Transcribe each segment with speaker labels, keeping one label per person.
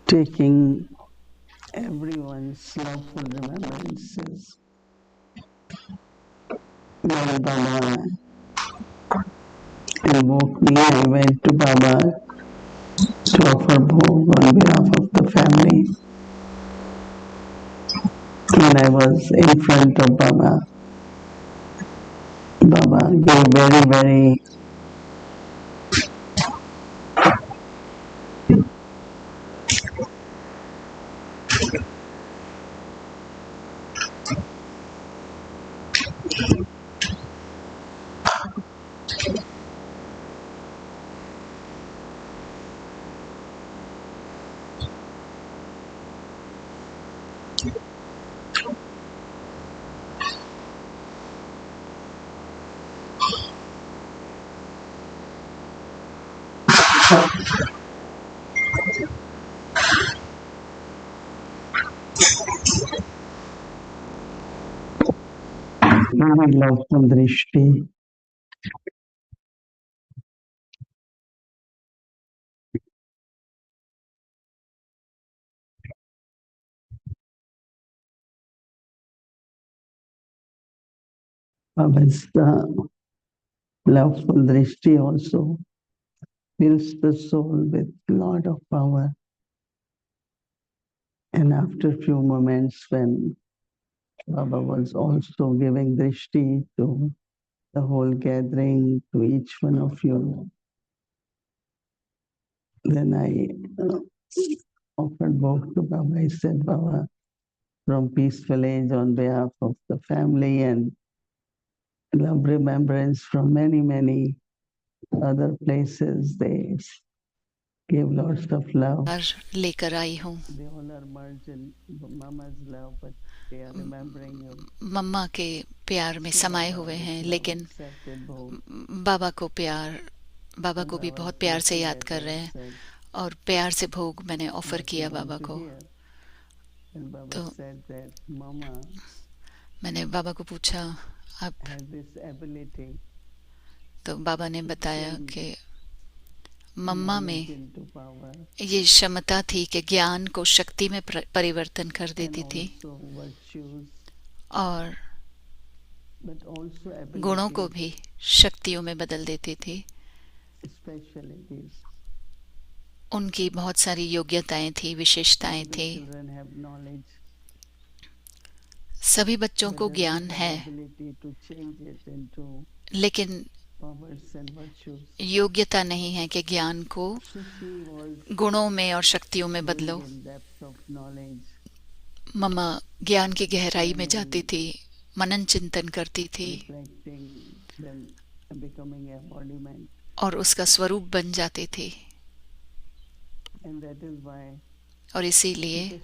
Speaker 1: taking everyone's loveful remembrances. When Baba invoked me, I went to Baba to offer bhog on behalf of the family. When I was in front of Baba, Baba gave very loveful drishti. Baba's loveful drishti also fills the soul with lot of power. And after few moments when Baba was also giving drishti to the whole gathering, to each one of you, then I offered bhog to Baba. I said, Baba, from Peaceful Age on behalf of the family and love remembrance from many other places, they gave lots of love.
Speaker 2: लेकर आई हूँ।
Speaker 1: They all are merged in Mama's love, but they are remembering you.
Speaker 2: मम्मा के प्यार में समाये हुए हैं, लेकिन बाबा को भी बहुत प्यार से याद कर रहे हैं और प्यार से भोग मैंने ऑफर किया बाबा को। तो मैंने बाबा को पूछा आप, तो बाबा ने बताया कि मम्मा में ये क्षमता थी कि ज्ञान को शक्ति में परिवर्तन कर देती थी और गुणों को भी शक्तियों में बदल देती थी। उनकी बहुत सारी योग्यताएं थी, विशेषताएं थी। सभी बच्चों को ज्ञान है, लेकिन योग्यता नहीं है कि ज्ञान को गुणों में और शक्तियों में बदलो। मम्मा ज्ञान की गहराई में जाती थी, मनन चिंतन करती थी और उसका स्वरूप बन जाती थी। और इसीलिए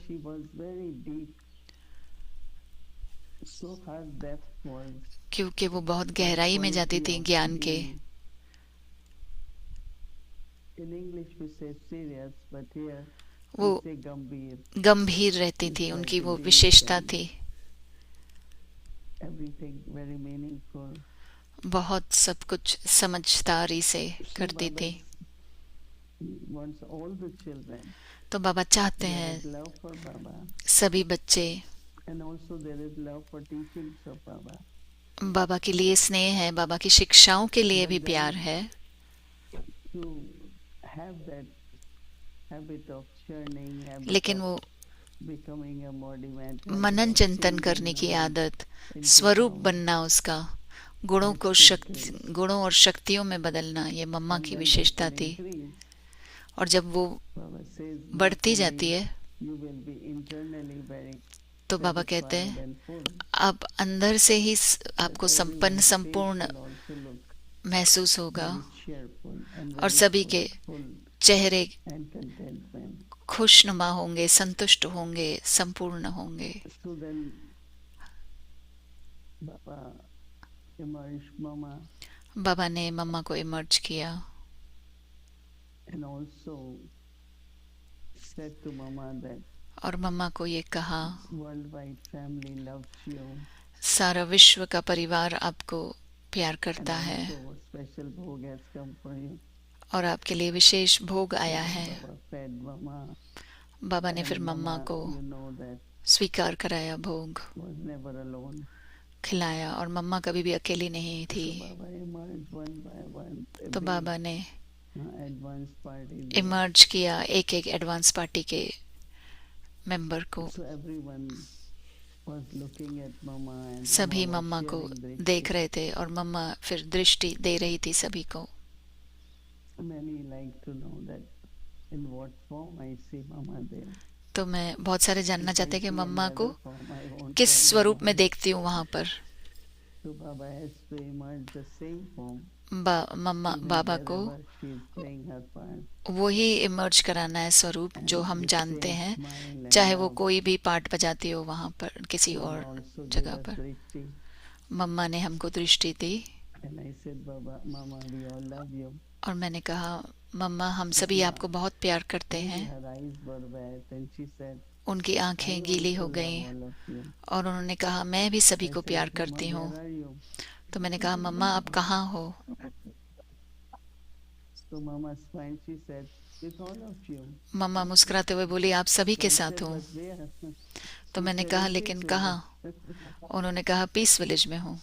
Speaker 2: क्योंकि वो बहुत गहराई में जाती थी ज्ञान के, वो गंभीर रहती थी, उनकी वो विशेषता थी। बहुत सब कुछ समझदारी से करती थी। तो बाबा चाहते हैं सभी बच्चे, बाबा के लिए स्नेह है, बाबा की शिक्षाओं के लिए भी प्यार है, लेकिन वो मनन चिंतन करने की आदत, स्वरूप बनना उसका, गुणों और शक्तियों में बदलना, ये मम्मा की विशेषता थी। और जब वो बढ़ती जाती है तो बाबा कहते हैं आप अंदर से ही आपको संपूर्ण महसूस होगा और सभी के चेहरे खुशनुमा होंगे, संतुष्ट होंगे, संपूर्ण होंगे। बाबा ने मम्मा को इमर्ज किया और मम्मा को ये कहा, सारा विश्व का परिवार आपको प्यार करता है और आपके लिए विशेष भोग आया है। बाबा ने फिर
Speaker 1: And
Speaker 2: मम्मा
Speaker 1: Mama,
Speaker 2: को
Speaker 1: you know that
Speaker 2: स्वीकार कराया, भोग
Speaker 1: was never alone.
Speaker 2: खिलाया, और मम्मा कभी भी अकेली नहीं थी।
Speaker 1: So Baba emerged one by one.
Speaker 2: तो
Speaker 1: Every
Speaker 2: बाबा ने
Speaker 1: advance party there.
Speaker 2: इमर्ज किया एक एक एडवांस पार्टी के मेंबर को।
Speaker 1: So everyone was looking at Mama and
Speaker 2: सभी
Speaker 1: Mama was
Speaker 2: मम्मा को
Speaker 1: sharing
Speaker 2: देख
Speaker 1: drishti.
Speaker 2: रहे थे और मम्मा फिर दृष्टि दे रही थी सभी को।
Speaker 1: Many like to know that in what form I see Mama there.
Speaker 2: तो मैं बहुत सारे जानना
Speaker 1: If I
Speaker 2: चाहते कि
Speaker 1: see
Speaker 2: मम्मा
Speaker 1: any
Speaker 2: को
Speaker 1: other form, I won't
Speaker 2: किस
Speaker 1: call
Speaker 2: स्वरूप
Speaker 1: Mama.
Speaker 2: में देखती हूँ वहां पर।
Speaker 1: So Baba has to emerge the same form.
Speaker 2: Mamma
Speaker 1: Even
Speaker 2: बाबा को
Speaker 1: wherever she is playing her part.
Speaker 2: वही इमर्ज कराना है स्वरूप जो
Speaker 1: And
Speaker 2: हम
Speaker 1: with
Speaker 2: जानते
Speaker 1: same
Speaker 2: हैं,
Speaker 1: smile and
Speaker 2: चाहे वो
Speaker 1: love.
Speaker 2: कोई भी पार्ट बजाती हो वहां पर किसी
Speaker 1: Mama
Speaker 2: और
Speaker 1: also gave
Speaker 2: जगह
Speaker 1: us
Speaker 2: पर।
Speaker 1: drishti.
Speaker 2: मम्मा ने हमको दृष्टि दी
Speaker 1: And I said, Baba, Mama, we all love you.
Speaker 2: और मैंने कहा मम्मा हम सभी
Speaker 1: Mama,
Speaker 2: आपको बहुत प्यार करते
Speaker 1: maybe
Speaker 2: हैं।
Speaker 1: her eyes were wet and she said,
Speaker 2: उनकी
Speaker 1: I
Speaker 2: आंखें गीली
Speaker 1: also
Speaker 2: हो
Speaker 1: love
Speaker 2: गईं
Speaker 1: all of you.
Speaker 2: और उन्होंने कहा मैं भी सभी
Speaker 1: I
Speaker 2: को
Speaker 1: said,
Speaker 2: प्यार
Speaker 1: Mama,
Speaker 2: करती हूँ।
Speaker 1: where are you?
Speaker 2: तो मैंने कहा मम्मा आप कहाँ हो?
Speaker 1: So Mama smiled, she said, with all of you.
Speaker 2: मम्मा मुस्कुराते हुए बोली आप सभी
Speaker 1: So
Speaker 2: के
Speaker 1: I
Speaker 2: साथ
Speaker 1: said,
Speaker 2: हूँ।
Speaker 1: but where?
Speaker 2: तो
Speaker 1: She
Speaker 2: मैंने
Speaker 1: said,
Speaker 2: कहा
Speaker 1: in
Speaker 2: लेकिन
Speaker 1: peace
Speaker 2: कहाँ?
Speaker 1: village.
Speaker 2: उन्होंने कहा पीस विलेज में हूँ।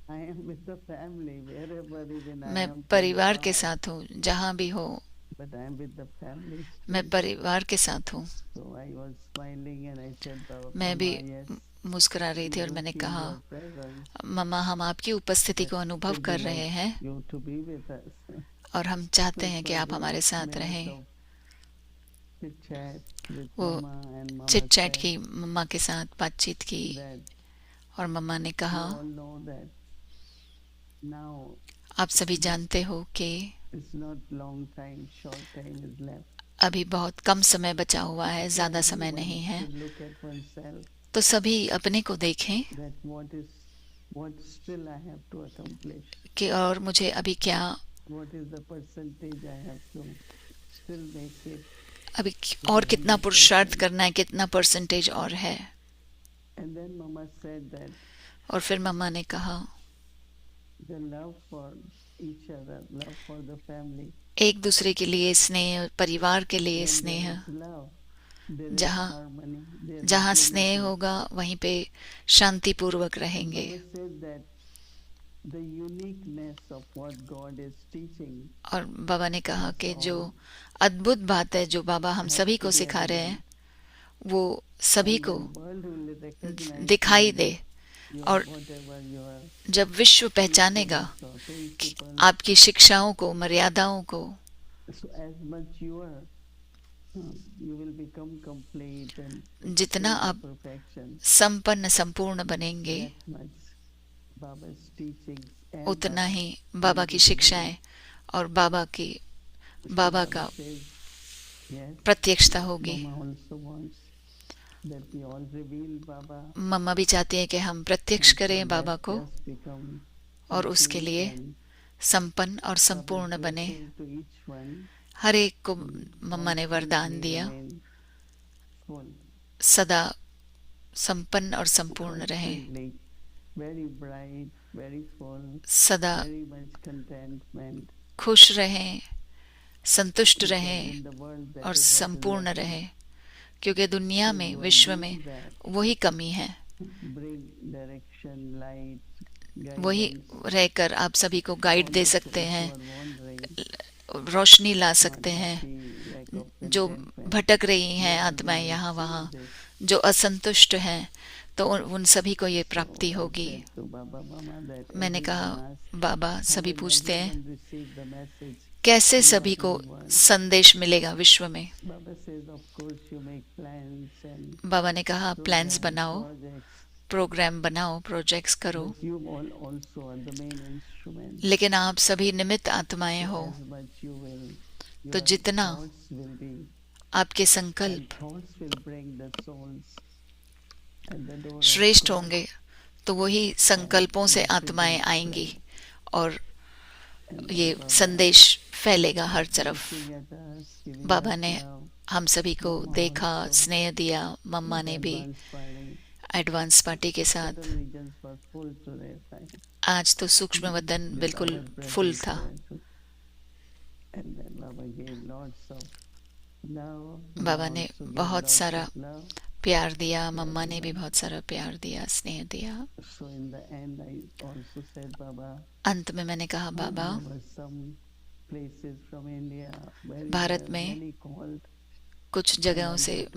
Speaker 1: I am with the family, wherever even I
Speaker 2: मैं
Speaker 1: am from
Speaker 2: परिवार के
Speaker 1: far.
Speaker 2: साथ हूँ, जहाँ भी हो
Speaker 1: But I am with the family
Speaker 2: मैं
Speaker 1: still.
Speaker 2: परिवार के साथ हूँ।
Speaker 1: So I was smiling and I said,
Speaker 2: मैं भी
Speaker 1: Mama, yes,
Speaker 2: मुस्कुरा रही
Speaker 1: we
Speaker 2: थी और
Speaker 1: do
Speaker 2: मैंने
Speaker 1: feel
Speaker 2: कहा
Speaker 1: your presence.
Speaker 2: मम्मा हम आपकी उपस्थिति को
Speaker 1: But
Speaker 2: अनुभव
Speaker 1: still
Speaker 2: कर
Speaker 1: we
Speaker 2: रहे
Speaker 1: want
Speaker 2: हैं
Speaker 1: you to be with us.
Speaker 2: और हम चाहते
Speaker 1: So
Speaker 2: हैं
Speaker 1: it
Speaker 2: कि
Speaker 1: was
Speaker 2: आप
Speaker 1: a
Speaker 2: हमारे साथ
Speaker 1: minute
Speaker 2: रहें।
Speaker 1: of chit chat with
Speaker 2: वो
Speaker 1: Mama and Mama
Speaker 2: chit chat
Speaker 1: said
Speaker 2: की, मम्मा के साथ बातचीत की
Speaker 1: that
Speaker 2: और मम्मा ने
Speaker 1: you
Speaker 2: कहा
Speaker 1: all know that now
Speaker 2: आप सभी जानते हो कि
Speaker 1: it's not long time, short time is left.
Speaker 2: अभी बहुत कम समय बचा हुआ है,
Speaker 1: So
Speaker 2: ज्यादा समय
Speaker 1: everyone
Speaker 2: नहीं है।
Speaker 1: should look at oneself
Speaker 2: तो सभी अपने को देखें
Speaker 1: that what still I have to accomplish.
Speaker 2: कि और मुझे अभी क्या,
Speaker 1: What is the percentage I have to still make it
Speaker 2: अभी
Speaker 1: to
Speaker 2: और
Speaker 1: the
Speaker 2: कितना पुरुषार्थ
Speaker 1: 100%.
Speaker 2: करना है, कितना परसेंटेज और है।
Speaker 1: And then Mama said that
Speaker 2: और फिर मम्मा ने कहा
Speaker 1: the love for each other, love for the family.
Speaker 2: एक दूसरे के लिए स्नेह, परिवार के लिए
Speaker 1: When there
Speaker 2: स्नेह,
Speaker 1: is love, there is
Speaker 2: जहाँ
Speaker 1: harmony, there
Speaker 2: जहाँ
Speaker 1: is
Speaker 2: स्नेह
Speaker 1: unity.
Speaker 2: होगा वहीं पे शांति पूर्वक
Speaker 1: And
Speaker 2: रहेंगे।
Speaker 1: Baba said that the uniqueness of what God is teaching
Speaker 2: और बाबा ने कहा
Speaker 1: us
Speaker 2: कि
Speaker 1: all
Speaker 2: जो अद्भुत बात है जो बाबा हम
Speaker 1: has
Speaker 2: सभी
Speaker 1: to
Speaker 2: को
Speaker 1: be
Speaker 2: सिखा रहे हैं
Speaker 1: evident.
Speaker 2: वो सभी
Speaker 1: And
Speaker 2: को
Speaker 1: when world will recognize
Speaker 2: दिखाई
Speaker 1: you
Speaker 2: दे
Speaker 1: that you
Speaker 2: और
Speaker 1: are whatever you are,
Speaker 2: जब विश्व पहचानेगा
Speaker 1: principles or
Speaker 2: कि
Speaker 1: principles,
Speaker 2: आपकी शिक्षाओं को, मर्यादाओं को,
Speaker 1: so as much you are, you will become complete and
Speaker 2: जितना
Speaker 1: full of
Speaker 2: आप
Speaker 1: perfection.
Speaker 2: संपन्न संपूर्ण बनेंगे
Speaker 1: That much Baba's teachings and
Speaker 2: उतना
Speaker 1: Baba
Speaker 2: ही बाबा की
Speaker 1: will be
Speaker 2: शिक्षाएं और बाबा की
Speaker 1: So
Speaker 2: बाबा
Speaker 1: Baba
Speaker 2: का
Speaker 1: says, yes,
Speaker 2: प्रत्यक्षता होगी।
Speaker 1: Mama also wants that we all reveal Baba
Speaker 2: मम्मा भी चाहती है कि हम प्रत्यक्ष
Speaker 1: and
Speaker 2: करें
Speaker 1: for
Speaker 2: बाबा
Speaker 1: that
Speaker 2: को
Speaker 1: just become
Speaker 2: और उसके
Speaker 1: complete
Speaker 2: लिए
Speaker 1: and
Speaker 2: संपन्न और
Speaker 1: Baba's
Speaker 2: संपूर्ण बने।
Speaker 1: blessing to each one.
Speaker 2: हर एक को
Speaker 1: All
Speaker 2: मम्मा ने
Speaker 1: things
Speaker 2: वरदान
Speaker 1: may
Speaker 2: दिया
Speaker 1: remain full,
Speaker 2: सदा संपन्न और संपूर्ण रहे,
Speaker 1: constantly very bright, very full,
Speaker 2: सदा
Speaker 1: very much contentment.
Speaker 2: खुश रहें, संतुष्ट
Speaker 1: Because
Speaker 2: रहें
Speaker 1: in the world that
Speaker 2: और
Speaker 1: is what is
Speaker 2: संपूर्ण
Speaker 1: lacking.
Speaker 2: रहें, क्योंकि दुनिया
Speaker 1: So
Speaker 2: में,
Speaker 1: you are
Speaker 2: विश्व
Speaker 1: doing
Speaker 2: में
Speaker 1: that.
Speaker 2: वही कमी है।
Speaker 1: Bring direction, light,
Speaker 2: वही
Speaker 1: guidance.
Speaker 2: रहकर आप सभी को गाइड
Speaker 1: All
Speaker 2: दे
Speaker 1: those
Speaker 2: सकते
Speaker 1: souls
Speaker 2: हैं,
Speaker 1: who are wandering,
Speaker 2: रोशनी ला
Speaker 1: not
Speaker 2: सकते हैं,
Speaker 1: happy, lack of
Speaker 2: जो
Speaker 1: contentment.
Speaker 2: भटक रही
Speaker 1: They
Speaker 2: हैं
Speaker 1: all will
Speaker 2: आत्माएं यहाँ
Speaker 1: receive
Speaker 2: वहाँ,
Speaker 1: this.
Speaker 2: जो असंतुष्ट हैं, तो उन सभी को ये
Speaker 1: So
Speaker 2: प्राप्ति
Speaker 1: I
Speaker 2: होगी।
Speaker 1: said to Baba Mama that
Speaker 2: मैंने कहा
Speaker 1: everyone asks,
Speaker 2: बाबा
Speaker 1: how
Speaker 2: सभी
Speaker 1: will
Speaker 2: पूछते हैं
Speaker 1: everyone receive the message
Speaker 2: कैसे
Speaker 1: in the
Speaker 2: सभी को
Speaker 1: whole world?
Speaker 2: संदेश मिलेगा विश्व में।
Speaker 1: Baba says, of course you make plans and
Speaker 2: बाबा ने कहा प्लान्स
Speaker 1: programs,
Speaker 2: बनाओ,
Speaker 1: projects,
Speaker 2: प्रोग्राम बनाओ, प्रोजेक्ट्स करो,
Speaker 1: but you all also are the main instrument.
Speaker 2: लेकिन आप सभी निमित्त आत्माएं
Speaker 1: So
Speaker 2: हो।
Speaker 1: as much you will,
Speaker 2: तो
Speaker 1: your
Speaker 2: जितना
Speaker 1: thoughts will be,
Speaker 2: आपके
Speaker 1: and
Speaker 2: संकल्प
Speaker 1: thoughts will bring the souls at the door of
Speaker 2: श्रेष्ठ
Speaker 1: God.
Speaker 2: होंगे तो वही संकल्पों से आत्माएं आएंगी और
Speaker 1: And
Speaker 2: ये
Speaker 1: Baba
Speaker 2: संदेश फैलेगा हर तरफ।
Speaker 1: looking at us, giving
Speaker 2: Baba
Speaker 1: us
Speaker 2: ने
Speaker 1: love,
Speaker 2: हम सभी को
Speaker 1: Mama
Speaker 2: देखा,
Speaker 1: also,
Speaker 2: स्नेह दिया, मम्मा ने भी
Speaker 1: advance party.
Speaker 2: एडवांस पार्टी के साथ।
Speaker 1: Subtle regions were full today.
Speaker 2: आज तो सूक्ष्म वतन
Speaker 1: With
Speaker 2: बिल्कुल
Speaker 1: our
Speaker 2: फुल
Speaker 1: presence
Speaker 2: था
Speaker 1: there too. And then Baba gave lots of
Speaker 2: बाबा ने बहुत सारा प्यार दिया, मम्मा ने भी बहुत सारा प्यार दिया, स्नेह दिया। अंत में मैंने कहा, बाबा, भारत में कुछ जगहों से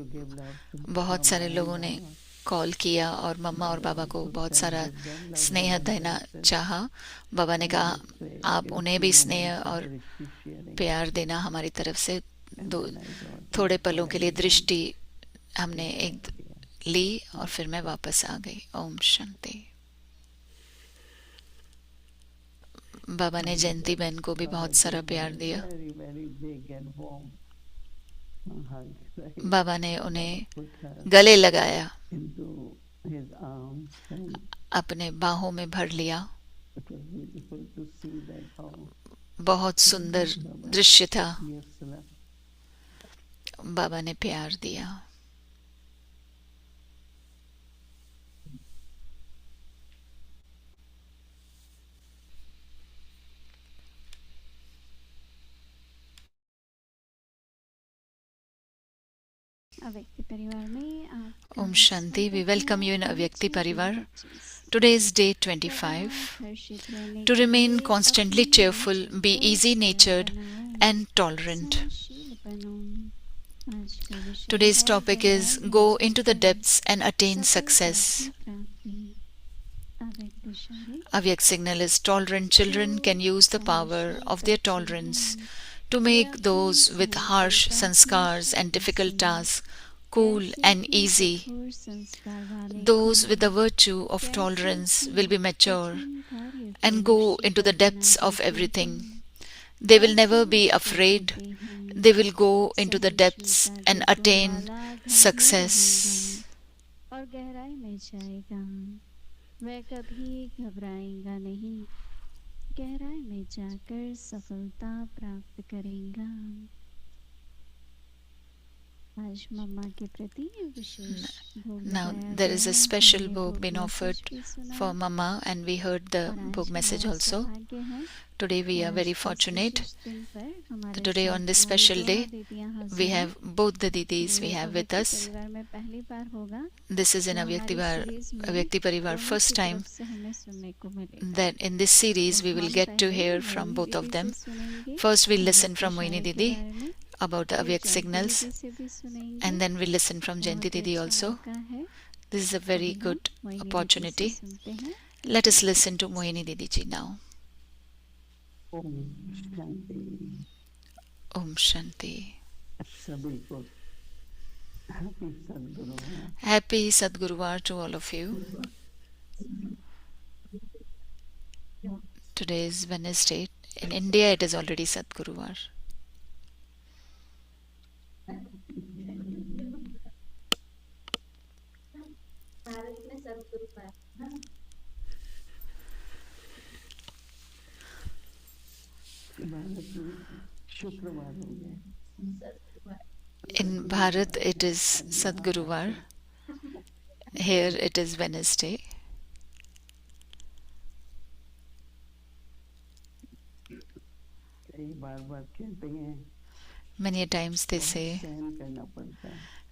Speaker 2: बहुत सारे लोगों ने कॉल किया और मम्मा और बाबा को बहुत सारा स्नेह देना चाहा। बाबा ने कहा, आप उन्हें भी स्नेह और प्यार देना हमारी तरफ से। थोड़े पलों के लिए दृष्टि हमने एक ली और फिर मैं वापस आ गई। ओम शांति। बाबा ने जयंती बहन को भी बहुत सारा प्यार दिया। बाबा ने उन्हें गले लगाया, अपने बाहों में भर लिया। बहुत सुंदर दृश्य था। बाबा ने प्यार दिया। Om Shanti. We welcome you in Avyakti Parivar. Today is day 25. To remain constantly cheerful, be easy-natured and tolerant. Today's topic is go into the depths and attain success. Avyak signal is tolerant children can use the power of their tolerance to make those with harsh sanskars and difficult tasks cool and easy. Those with the virtue of tolerance will be mature and go into the depths of everything. They will never be afraid. They will go into the depths and attain success.
Speaker 3: वह कभी घबराएगा नहीं, गहराई में जाकर सफलता प्राप्त करेगा। आज मम्मा के प्रति विशेष भोग।
Speaker 2: Now there is a special bhog been offered for Mama, and we heard the bhog message also. Today we are very fortunate that today on this special day we have both the Didis we have with us. This is in Avyakti Parivar first time that in this series we will get to hear from both of them. First we'll listen from Mohini Didi about the Avyak signals, and then we'll listen from Jayanti Didi also. This is a very good opportunity. Let us listen to Mohini Didi ji now. Om Shanti. Happy Sadguruvar to all of you. Today is Wednesday. In India it is already Sadguruvar. In Bharat it is Sadguruvar. Here it is Wednesday. Many a times they say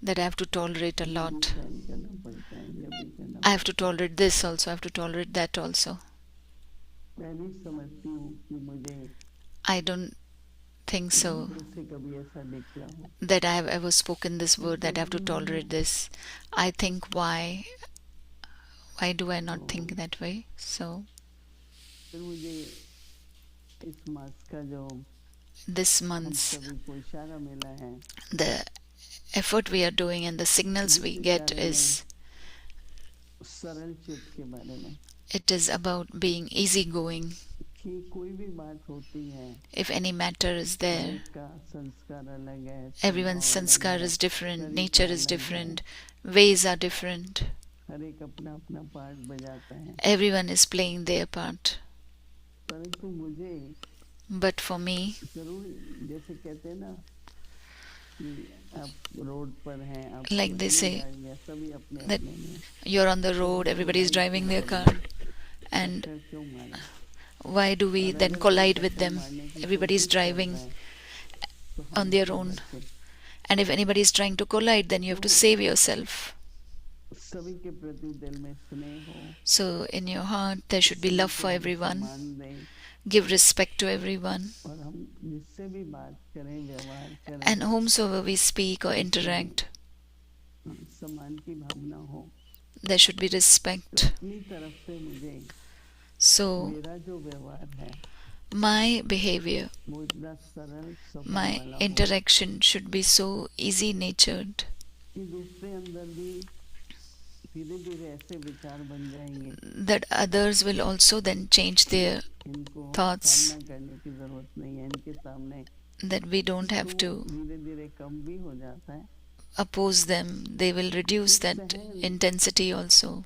Speaker 2: that I have to tolerate a lot. I have to tolerate this also, I have to tolerate that also. I don't think so that I have ever spoken this word that I have to tolerate this. I think why do I not think that way? So this month's the effort we are doing and the signals we get is it is about being easygoing. If any matter is there, everyone's sanskar is different, nature is different, ways are different. Everyone is playing their part. But for me, like they say that you're on the road, everybody is driving their car, and why do we then collide with them? Everybody is driving on their own, And if anybody is trying to collide, then you have to save yourself.
Speaker 1: सभी के प्रति दिल में स्नेह हो,
Speaker 2: So in your heart, there should be love for everyone.
Speaker 1: सम्मान दें,
Speaker 2: Give respect to everyone.
Speaker 1: और हम जिससे भी बात करें, व्यवहार करें,
Speaker 2: And whomsoever we speak or interact,
Speaker 1: सम्मान की भावना हो.
Speaker 2: there should be respect.
Speaker 1: अपनी तरफ से मुझे
Speaker 2: So
Speaker 1: मेरा जो व्यवहार है
Speaker 2: my behavior,
Speaker 1: वो इतना सरल स्वभाव
Speaker 2: my
Speaker 1: वाला हो
Speaker 2: interaction should be so easy-natured
Speaker 1: कि दूसरे अंदर भी धीरे धीरे ऐसे विचार बन जाएंगे,
Speaker 2: that others will also then change their
Speaker 1: इनको
Speaker 2: thoughts,
Speaker 1: सामना करने की जरूरत नहीं है, इनके सामने
Speaker 2: that we don't have to
Speaker 1: धीरे धीरे कम भी हो जाता है.
Speaker 2: oppose them. They will reduce that intensity also.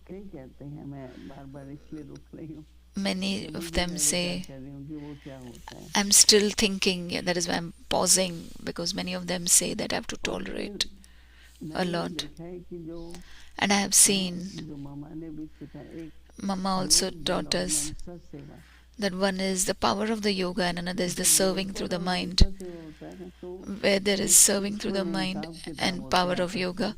Speaker 1: कई कहते हैं, मैं बार बार इसलिए रुक रही हूँ,
Speaker 2: Many of them say,
Speaker 1: कह रही हूँ कि वो क्या होता है.
Speaker 2: I'm still thinking, that is why I'm pausing, because many of them say that I have to tolerate a
Speaker 1: मैंने
Speaker 2: lot.
Speaker 1: देखा है कि जो
Speaker 2: And I have seen,
Speaker 1: जो मामा ने भी सिखाया, एक
Speaker 2: Mama also taught us
Speaker 1: मनसा सेवा,
Speaker 2: that one is the power of the yoga and another is the serving through the mind.
Speaker 1: मनसा सेवा होता है तो
Speaker 2: Where there is serving through the mind and power of yoga,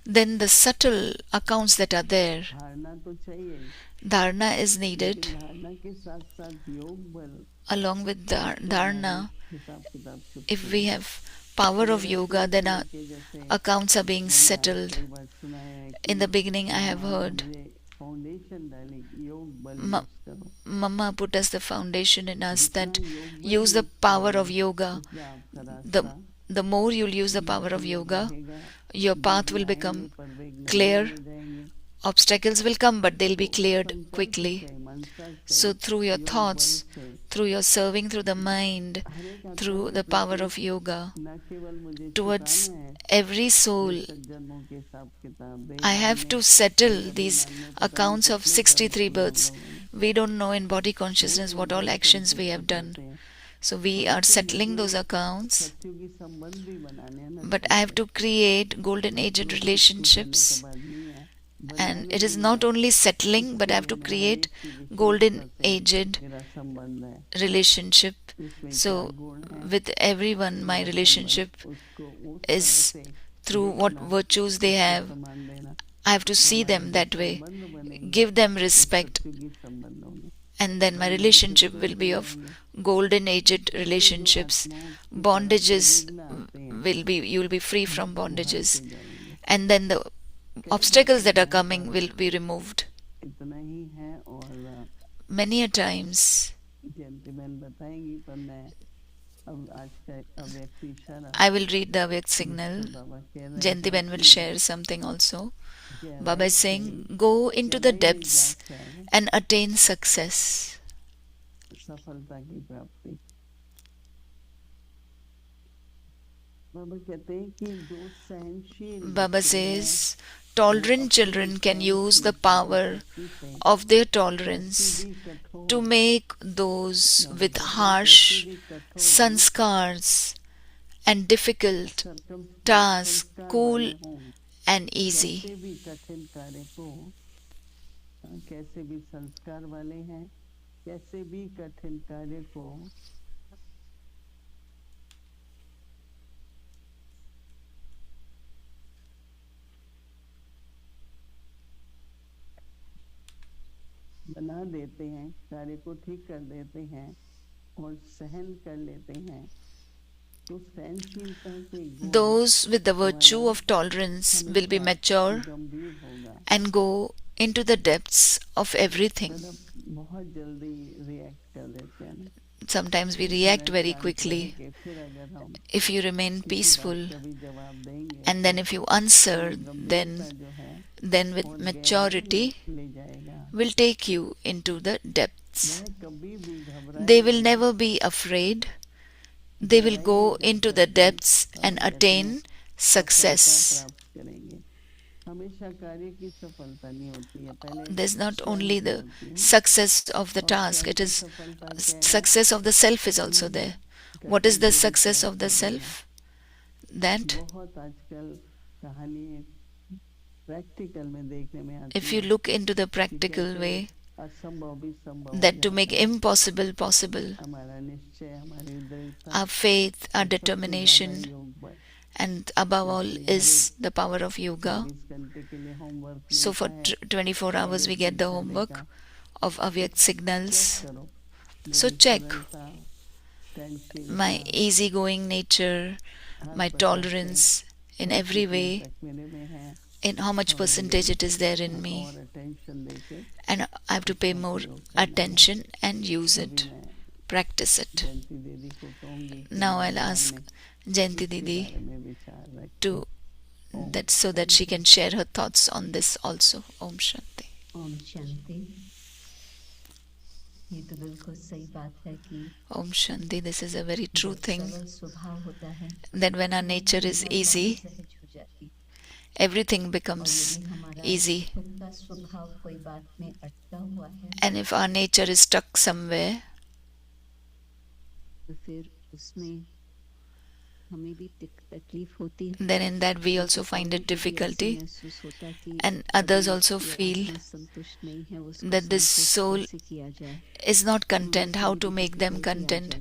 Speaker 2: then the subtle accounts that are there,
Speaker 1: धारणा तो चाहिए ही,
Speaker 2: dharana is needed.
Speaker 1: धारणा के साथ साथ योग बल,
Speaker 2: Along with dharana,
Speaker 1: हिसाब किताब छुप
Speaker 2: if we have power of yoga, then our
Speaker 1: के जैसे
Speaker 2: accounts are being settled.
Speaker 1: कई बार सुना है कि
Speaker 2: In the beginning, I have heard
Speaker 1: ये फाउंडेशन डाली, योग बल
Speaker 2: Ma-
Speaker 1: यूज करो,
Speaker 2: Mama put us the foundation in us that use the power of yoga.
Speaker 1: इसलिए आपका
Speaker 2: The,
Speaker 1: रास्ता
Speaker 2: the more you'll use the power of yoga,
Speaker 1: रहेगा,
Speaker 2: your path will become
Speaker 1: पर वेग
Speaker 2: clear.
Speaker 1: हो जाएंगे.
Speaker 2: Obstacles will come, but they'll be cleared quickly.
Speaker 1: से, मनसा से,
Speaker 2: So through your thoughts,
Speaker 1: से,
Speaker 2: through your serving through the mind,
Speaker 1: हर एक
Speaker 2: through the power of yoga,
Speaker 1: न केवल मुझे
Speaker 2: towards
Speaker 1: चुकाना है,
Speaker 2: every soul,
Speaker 1: जन्मों के हिसाब किताब,
Speaker 2: I have to settle these accounts of 63 births. We don't know in body consciousness what all actions we have done. So we are settling those accounts,
Speaker 1: सत्युगी संबंध भी बनाने हैं ना,
Speaker 2: but I have to create golden aged relationships.
Speaker 1: बाद नहीं है,
Speaker 2: And it is not only settling, but I have to create golden aged
Speaker 1: मेरा संबंध है,
Speaker 2: relationship.
Speaker 1: इसमें
Speaker 2: So
Speaker 1: क्या गुण है,
Speaker 2: with everyone, my relationship
Speaker 1: उसको उस
Speaker 2: is
Speaker 1: तरह से
Speaker 2: through what virtues they have.
Speaker 1: सम्मान देना,
Speaker 2: I have to see them that way,
Speaker 1: संबंध बनेंगे,
Speaker 2: give them respect,
Speaker 1: सत्युगी संबंधों में
Speaker 2: and then my relationship will be of golden aged relationships. Bondages will be, you will be free from bondages, and then the obstacles that are coming will be removed.
Speaker 1: इतना ही है. और
Speaker 2: Many a times,
Speaker 1: जयंती बहन बताएंगी, पर मैं अब आज का अव्यक्त इशारा
Speaker 2: I will read the Avyakt signal.
Speaker 1: बाबा कह रहे हैं,
Speaker 2: Jayanti Ben will share something also.
Speaker 1: कि
Speaker 2: Baba is saying, go into the depths and attain success.
Speaker 1: सफलता की प्राप्ति. बाबा कहते हैं कि जो सहनशील
Speaker 2: Baba says, tolerant children can use the power of their tolerance to make those with harsh sanskars and difficult tasks cool and easy.
Speaker 1: कैसे भी कठिन कार्य को, कैसे भी संस्कार वाले हैं, कैसे भी कठिन कार्य को बना देते हैं, कार्य को ठीक कर देते हैं और सहन कर लेते हैं. तो सहनशीलता के गुण
Speaker 2: Those with the virtue of tolerance will be mature
Speaker 1: गंभीर होगा,
Speaker 2: and go into the depths of everything.
Speaker 1: मतलब बहुत जल्दी रिएक्ट कर देते हैं.
Speaker 2: Sometimes we react very quickly.
Speaker 1: कि फिर अगर हम
Speaker 2: If you remain peaceful
Speaker 1: कभी जवाब देंगे,
Speaker 2: and then if you answer, then
Speaker 1: जो है
Speaker 2: with maturity
Speaker 1: ले जाएगा.
Speaker 2: will take you into the depths.
Speaker 1: वह कभी भी घबराए
Speaker 2: They will never be afraid. They will go into the depths and attain success.
Speaker 1: प्राप्त करेंगे. हमेशा कार्य की सफलता नहीं होती है, पहले
Speaker 2: There's not only the success of the task, it is success of the self is also there. What is the success of the self? That
Speaker 1: बहुत आजकल कहानी प्रैक्टिकल में देखने में आती
Speaker 2: if you look into the practical way,
Speaker 1: असंभव भी संभव हो
Speaker 2: that to make
Speaker 1: जाता है।
Speaker 2: impossible possible.
Speaker 1: हमारा निश्चय, हमारी दृढ़ता,
Speaker 2: Our faith, our
Speaker 1: और सबसे ज्यादा
Speaker 2: determination,
Speaker 1: योग बल।
Speaker 2: and above all
Speaker 1: इसलिए
Speaker 2: is the power of yoga.
Speaker 1: 24 घंटे के लिए होमवर्क
Speaker 2: So for
Speaker 1: मिलता है
Speaker 2: 24 hours we get the homework of Avyakt
Speaker 1: check
Speaker 2: signals.
Speaker 1: करो।
Speaker 2: So
Speaker 1: मेरी
Speaker 2: check
Speaker 1: सरलता, सहनशीलता,
Speaker 2: my easygoing nature,
Speaker 1: her
Speaker 2: my
Speaker 1: प्रकार से
Speaker 2: tolerance in every
Speaker 1: कितने
Speaker 2: way,
Speaker 1: तक मेरे में है,
Speaker 2: in how much
Speaker 1: और
Speaker 2: percentage it is there in
Speaker 1: और
Speaker 2: me,
Speaker 1: अटेंशन देके
Speaker 2: and I have to pay more attention and use
Speaker 1: अभी
Speaker 2: it,
Speaker 1: मैं
Speaker 2: practice it.
Speaker 1: जयंती दीदी को कहूंगी कि
Speaker 2: Now
Speaker 1: मेरे
Speaker 2: I'll
Speaker 1: मन
Speaker 2: ask
Speaker 1: में
Speaker 2: Jayanti
Speaker 1: इसके
Speaker 2: Didi
Speaker 1: बारे में विचार रखें।
Speaker 2: to that so that she can share her thoughts on this also. Om Shanti.
Speaker 4: Om Shanti. ये तो बिल्कुल सही बात है कि
Speaker 2: Om Shanti. This is a very true
Speaker 4: जब
Speaker 2: thing
Speaker 4: सरल स्वभाव होता है
Speaker 2: that when our nature is
Speaker 4: बात
Speaker 2: easy,
Speaker 4: सहज हो जाती।
Speaker 2: everything
Speaker 4: और
Speaker 2: becomes
Speaker 4: यदि हमारा
Speaker 2: easy.
Speaker 4: खुद का स्वभाव कोई बात में अटका हुआ है
Speaker 2: And if our nature is stuck somewhere,
Speaker 4: तो फिर उसमें हमें भी तकलीफ होती है।
Speaker 2: then in that we also find it difficulty, and others also feel that this soul is not content, how to make them content.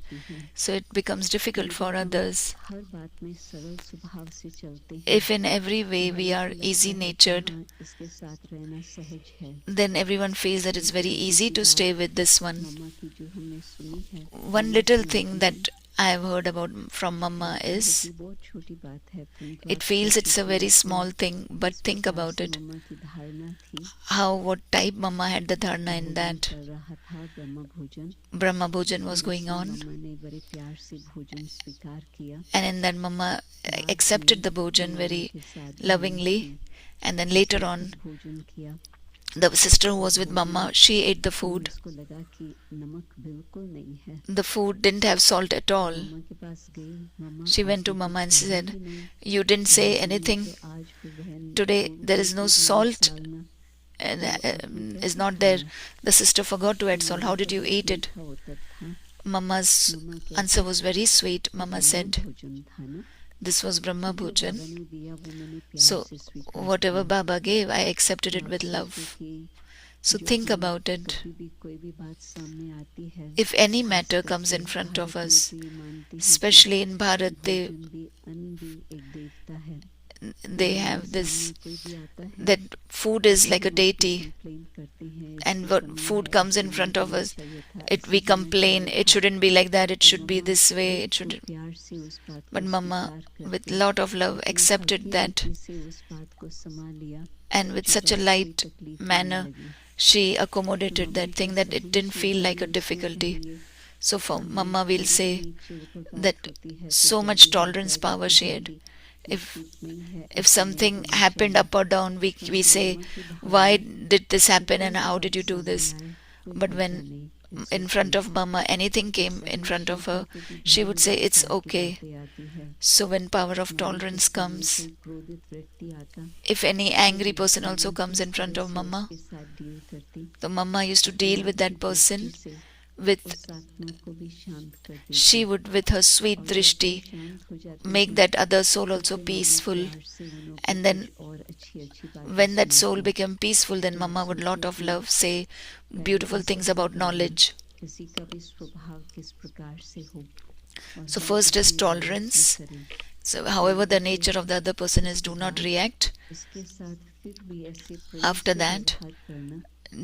Speaker 2: So it becomes difficult for others.
Speaker 4: हर बात में सरल स्वभाव से चलते हैं,
Speaker 2: If in every way we are easy natured,
Speaker 4: इसके साथ रहना सहज है।
Speaker 2: then everyone feels that it's very easy to stay with this one.
Speaker 4: मम्मा की जो हमने सुनी है,
Speaker 2: One little thing that I have heard about from Mama is,
Speaker 4: बहुत छोटी बात है, परंतु
Speaker 2: it feels it's a very small thing, but think about it.
Speaker 4: मम्मा की धारणा थी
Speaker 2: How, what type Mama had the dharana in that.
Speaker 4: कर रहा था ब्रह्म भोजन।
Speaker 2: Brahma Bhojan was going on,
Speaker 4: मम्मा ने बड़े प्यार से भोजन स्वीकार किया।
Speaker 2: and in that Mama accepted the Bhojan very lovingly, and then later on
Speaker 4: भोजन किया।
Speaker 2: the sister who was with Mama, she ate the food.
Speaker 4: उसको लगा कि नमक बिल्कुल नहीं है।
Speaker 2: The food didn't have salt at all.
Speaker 4: मम्मा के पास गई, मम्मा
Speaker 2: She went to Mama and said, "You didn't say anything.
Speaker 4: आज फिर बहन
Speaker 2: Today there is no salt,
Speaker 4: डालना
Speaker 2: and is not there. The sister forgot to add salt. How did you eat it?"
Speaker 4: होता था।
Speaker 2: Mama's answer was very sweet. Mama said,
Speaker 4: भोजन था ना,
Speaker 2: "This was Brahma Bhojan.
Speaker 4: बाबा ने दिया वो मैंने प्यार
Speaker 2: So
Speaker 4: से स्वीकार
Speaker 2: whatever
Speaker 4: किया।
Speaker 2: Baba gave, I accepted it with love."
Speaker 4: कि
Speaker 2: So
Speaker 4: जो
Speaker 2: think
Speaker 4: हमें
Speaker 2: about it.
Speaker 4: कभी भी कोई भी बात सामने आती है,
Speaker 2: If any matter comes in front of us,
Speaker 4: तो ये मानते हैं कि
Speaker 2: especially in Bharat,
Speaker 4: भोजन भी अन्न भी एक देवता है।
Speaker 2: they have this,
Speaker 4: सामने कोई भी आता है,
Speaker 2: that food is like a deity,
Speaker 4: complain करते हैं,
Speaker 2: and
Speaker 4: इसको
Speaker 2: what
Speaker 4: करना
Speaker 2: food
Speaker 4: है,
Speaker 2: comes in
Speaker 4: इसको
Speaker 2: front of
Speaker 4: करना
Speaker 2: us,
Speaker 4: चाहिए था,
Speaker 2: it we
Speaker 4: ऐसा होना
Speaker 2: complain,
Speaker 4: चाहिए
Speaker 2: it
Speaker 4: था।
Speaker 2: shouldn't be like that, it should be this way, it should.
Speaker 4: प्यार से उस बात को
Speaker 2: But Mama,
Speaker 4: स्वीकार
Speaker 2: with
Speaker 4: करके
Speaker 2: lot of love, accepted
Speaker 4: हल्की
Speaker 2: that,
Speaker 4: हल्की से उस बात को समा लिया,
Speaker 2: and with
Speaker 4: जो
Speaker 2: such a
Speaker 4: बात कोई
Speaker 2: light
Speaker 4: तकलीफ नहीं
Speaker 2: manner,
Speaker 4: लगी।
Speaker 2: she accommodated
Speaker 4: मम्मा
Speaker 2: that
Speaker 4: की
Speaker 2: thing that it didn't feel like a
Speaker 4: सहनशीलता
Speaker 2: difficulty.
Speaker 4: लिए
Speaker 2: So for Mama, we'll say
Speaker 4: नीचे ऊपर बात
Speaker 2: that
Speaker 4: होती है,
Speaker 2: so
Speaker 4: तो
Speaker 2: much
Speaker 4: जल्दी
Speaker 2: tolerance
Speaker 4: होता है,
Speaker 2: power she had.
Speaker 4: जल्दी
Speaker 2: If
Speaker 4: ठीक नहीं है,
Speaker 2: if
Speaker 4: ऐसा
Speaker 2: something
Speaker 4: नहीं होना
Speaker 2: happened
Speaker 4: चाहिए।
Speaker 2: up or down, we say, why did this happen and how did you do this? But when in front of Mama anything came in front of her, she would say it's okay. So when power of tolerance comes, if any angry person also comes in front of Mama, the Mama used to deal with that person with, she would with her sweet drishti make that other soul also peaceful, and then when that soul became peaceful, then Mama would lot of love say beautiful things about knowledge. So first is tolerance. So however the nature of the other person is, do not react. After that,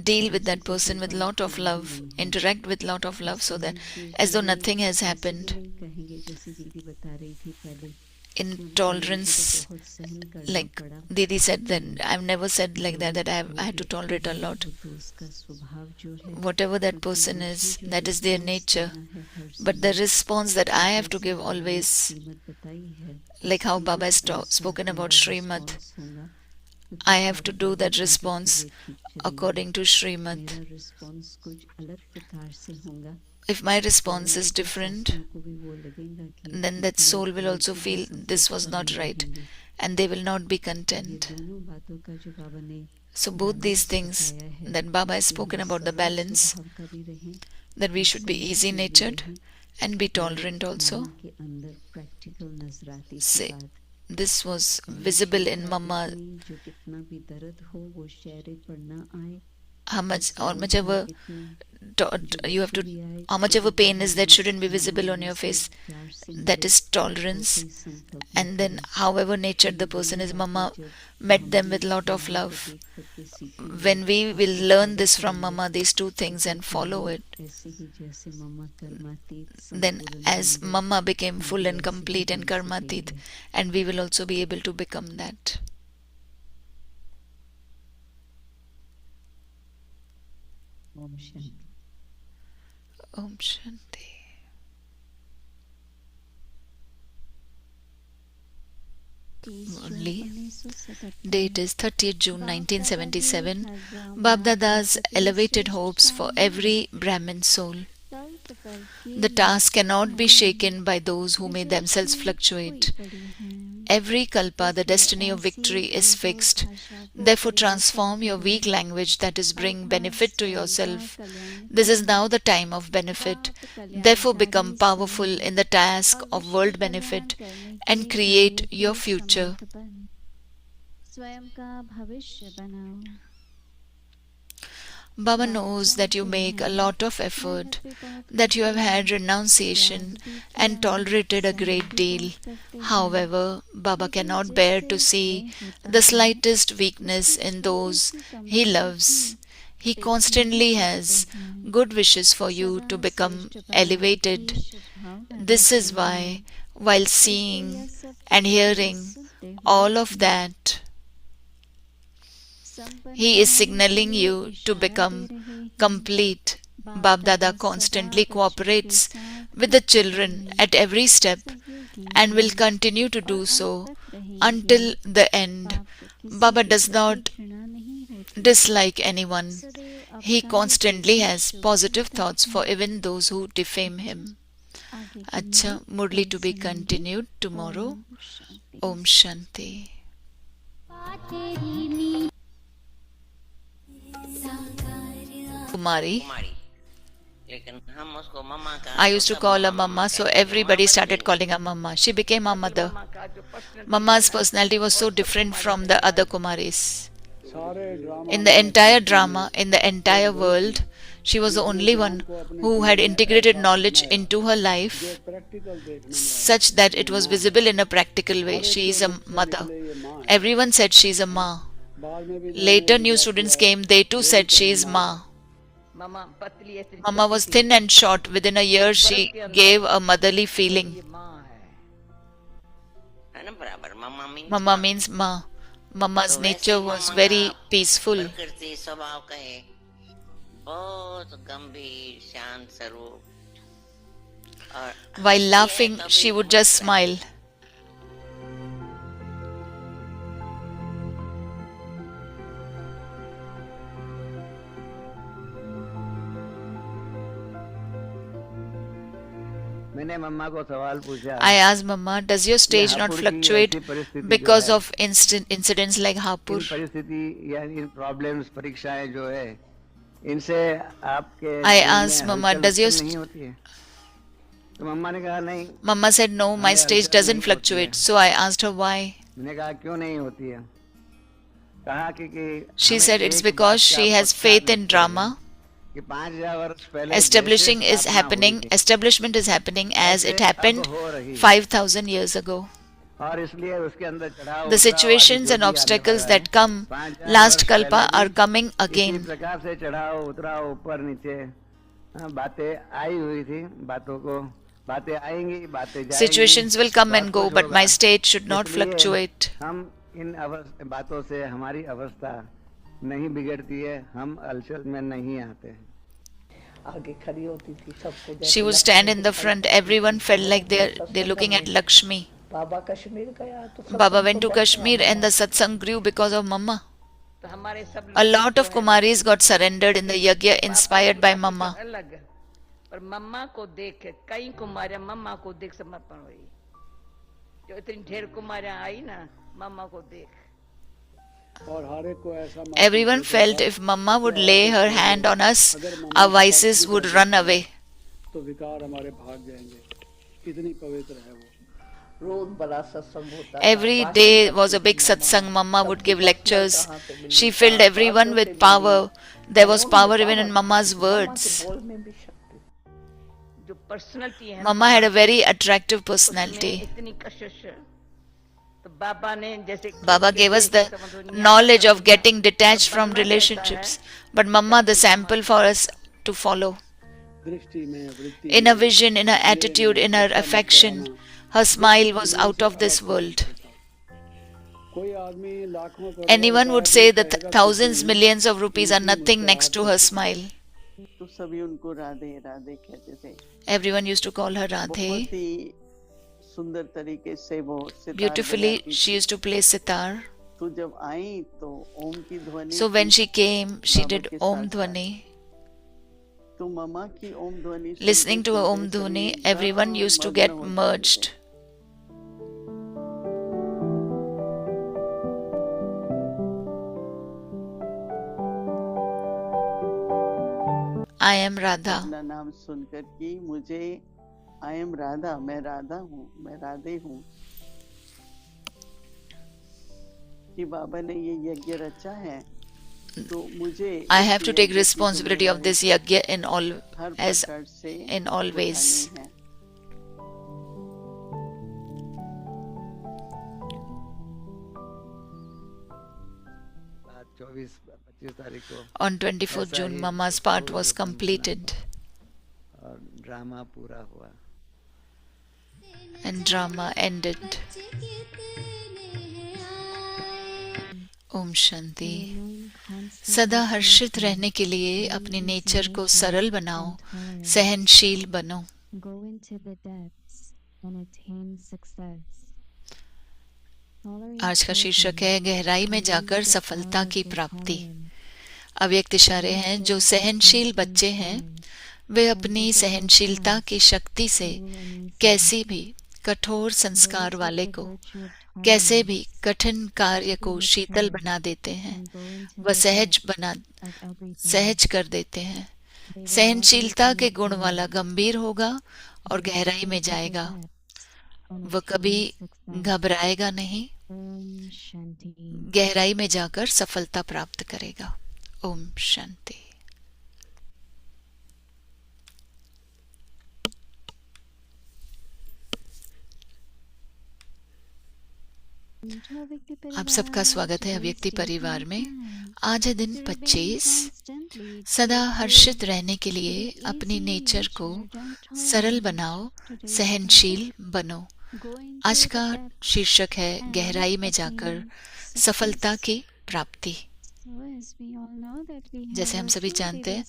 Speaker 2: deal with that person with lot of love, interact with lot of love, so that as though nothing has happened. In tolerance, like Didi said, that I've never said like that I had to tolerate a lot. Whatever that person is, that is their nature. But the response that I have to give always, like how Baba has spoken about Srimad, I have to do that response according to Srimad. If my response is different, then that soul will also feel this was not right, and they will not be content. So both these things that Baba has spoken about, the balance, that we should be easy-natured and be tolerant also. Say, this was visible in Mama how much you have to, how much of a pain is that shouldn't be visible on your face. That is tolerance. And then however natured the person is, Mama met them with lot of love. When we will learn this from Mama, these two things, and follow it, then as Mama became full and complete and karmatit, and we will also be able to become that.
Speaker 4: Om Shanti.
Speaker 2: Om Shanti. Only date is 30th June 1977. Bapdada's elevated hopes for every Brahmin soul. The task cannot be shaken by those who may themselves fluctuate. Every kalpa, the destiny of victory is fixed. Therefore transform your weak language, that is, bring benefit to yourself. This is now the time of benefit. Therefore become powerful in the task of world benefit and create your future. Baba knows that you make a lot of effort, that you have had renunciation and tolerated a great deal. However, Baba cannot bear to see the slightest weakness in those he loves. He constantly has good wishes for you to become elevated. This is why, while seeing and hearing all of that, he is signaling you to become complete. Bapdada constantly cooperates with the children at every step and will continue to do so until the end. Baba does not dislike anyone. He constantly has positive thoughts for even those who defame him. Acha, Murli to be continued tomorrow. Om Shanti. Kumari. I used to call her Mama, so everybody started calling her Mama. She became our mother. Mama's personality was so different from the other Kumaris. In the entire drama, in the entire world, she was the only one who had integrated knowledge into her life such that it was visible in a practical way. She is a mother. Everyone said she is a Ma. Later new students came, they too said she is Ma. Mama was thin and short. Within a year she gave a motherly feeling. Mama means Ma. Mama's nature was very peaceful. While laughing, she would just smile. I asked Mama, does your stage not fluctuate because of incidents like Hapur? I asked Mama, does your Mama said, no, my stage doesn't fluctuate. So I asked her why. She said it's because she has faith in drama. Establishment is happening as it happened 5,000 years ago. The situations and obstacles that come last kalpa are coming again. Situations will come and go, but my state should not fluctuate. She would stand in the front. Everyone felt like they're looking at Lakshmi. Baba went to Kashmir and the satsang grew because of Mama. A lot of Kumaris got surrendered in the yajna inspired by Mama. Everyone felt if Mama would lay her hand on us, our vices would run away. Every day was a big satsang. Mama would give lectures. She filled everyone with power. There was power even in Mama's words. Mama had a very attractive personality. Baba gave us the knowledge of getting detached from relationships, but Mama the sample for us to follow. In her vision, in her attitude, in her affection, her smile was out of this world. Anyone would say that thousands, millions of rupees are nothing next to her smile.
Speaker 1: तो सभी उनको राधे राधे कहते थे।
Speaker 2: Everyone used to call her Radhe.
Speaker 1: बहुत ही सुंदर तरीके से वो सितार
Speaker 2: Beautifully,
Speaker 1: बजाती
Speaker 2: she
Speaker 1: थी।
Speaker 2: used to play sitar.
Speaker 1: तो जब आई तो ओम की ध्वनि
Speaker 2: So when she came, she
Speaker 1: Baba
Speaker 2: did
Speaker 1: के
Speaker 2: Om
Speaker 1: साथ-साथ।
Speaker 2: Dhwani.
Speaker 1: तो मम्मा की ओम ध्वनि
Speaker 2: Listening to Om Dhwani, everyone used to get merged. I am Radha.
Speaker 1: अपना नाम सुनकर कि मुझे आई एम राधा, मैं राधा हूँ, मैं राधे हूँ, कि बाबा ने ये यज्ञ रचा है, तो मुझे
Speaker 2: I have to take responsibility of this yajna in all
Speaker 1: her
Speaker 2: as
Speaker 1: प्रकार से
Speaker 2: in all ways.
Speaker 1: उठानी है।
Speaker 2: On 24th June, Mama's part was completed
Speaker 5: और ड्रामा पूरा हुआ।
Speaker 2: and drama ended. Om Shanti. सदा हर्षित रहने के लिए अपने नेचर को सरल बनाओ, सहनशील बनो।
Speaker 3: Go into the depths and attain success.
Speaker 2: आज का शीर्षक है गहराई में जाकर सफलता की प्राप्ति। अव्यक्त इशारे हैं, जो सहनशील बच्चे हैं वे अपनी सहनशीलता की शक्ति से कैसी भी कठोर संस्कार वाले को, कैसे भी कठिन कार्य को शीतल बना देते हैं, व सहज कर देते हैं। सहनशीलता के गुण वाला गंभीर होगा और गहराई में जाएगा, वह कभी घबराएगा नहीं, गहराई में जाकर सफलता प्राप्त करेगा। ओम शांति। आप सबका स्वागत है अव्यक्ति परिवार में। आज है दिन 25। सदा हर्षित रहने के लिए अपनी नेचर को सरल बनाओ, सहनशील बनो। आज का शीर्षक है गहराई में जाकर सफलता की प्राप्ति। जैसे हम सभी जानते हैं,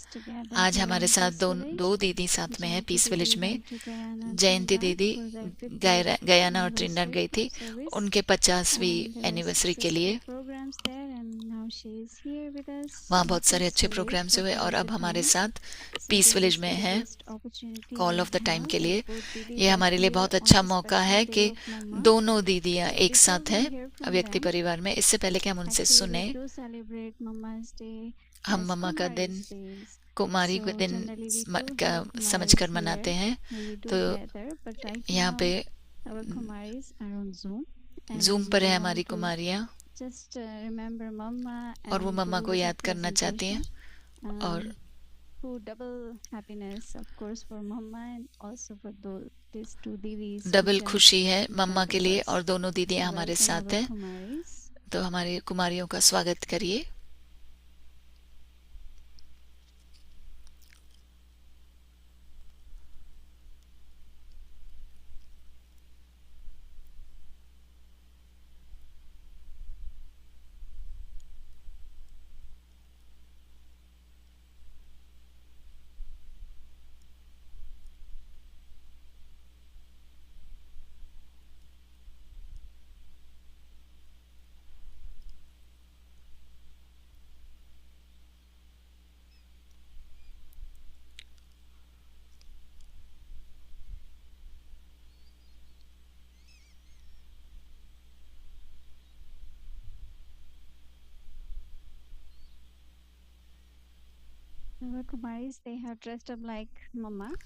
Speaker 2: आज हमारे साथ दो दीदी साथ में है पीस विलेज में। जयंती दीदी गयाना और त्रिनाथ गई थी उनके 50वीं एनिवर्सरी के लिए। वहाँ बहुत सारे अच्छे प्रोग्राम्स हुए और अब हमारे साथ पीस विलेज में है कॉल ऑफ द टाइम के लिए। ये हमारे लिए बहुत अच्छा मौका है कि दोनों दीदियाँ एक साथ हैं अव्यक्ति परिवार में। इससे पहले कि हम उनसे सुने, हम मम्मा का दिन, कुमारी का दिन समझकर मनाते हैं। तो यहाँ पे जूम पर है हमारी कुमारियाँ और वो मम्मा को याद करना चाहती हैं। और डबल खुशी है मम्मा के लिए और दोनों दीदियाँ हमारे साथ हैं। तो हमारी कुमारियों का स्वागत करिए।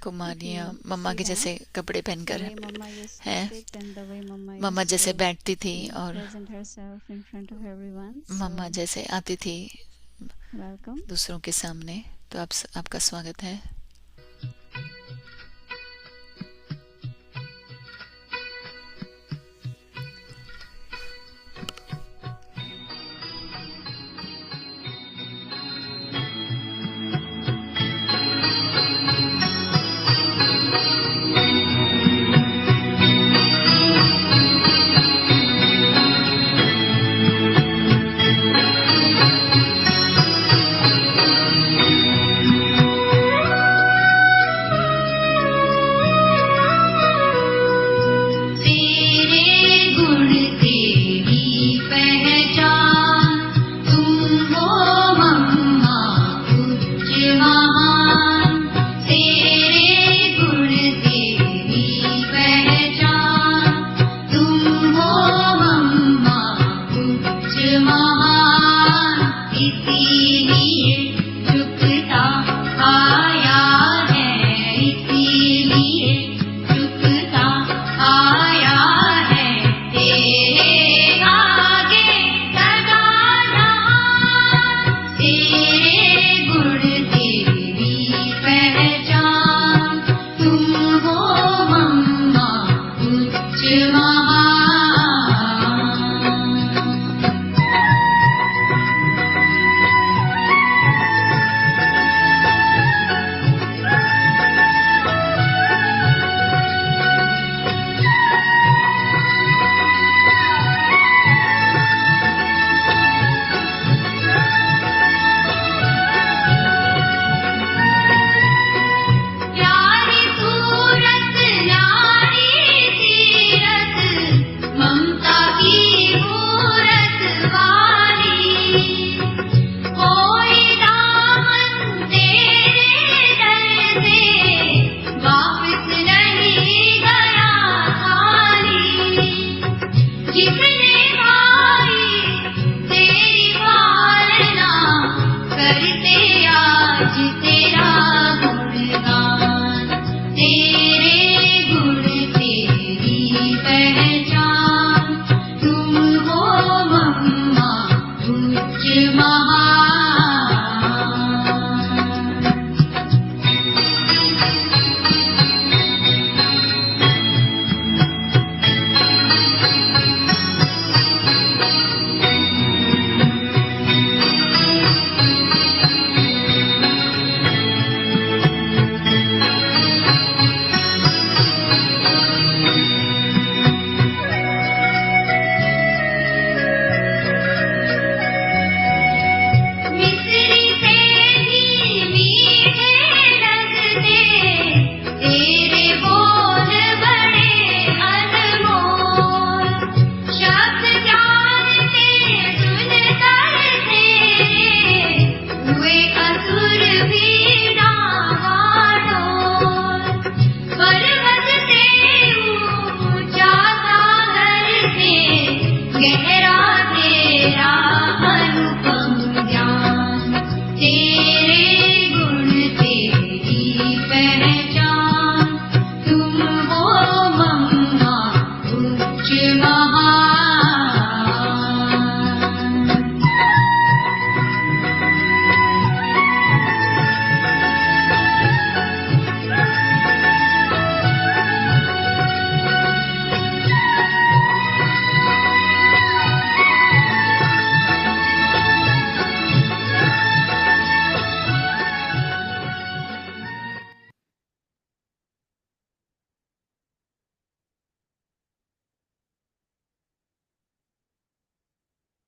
Speaker 2: कुमारियाँ मम्मा के जैसे कपड़े पहनकर हैं। मम्मा जैसे बैठती थी और मम्मा जैसे आती थी
Speaker 3: वेलकम।
Speaker 2: दूसरों के सामने, तो आपका स्वागत है।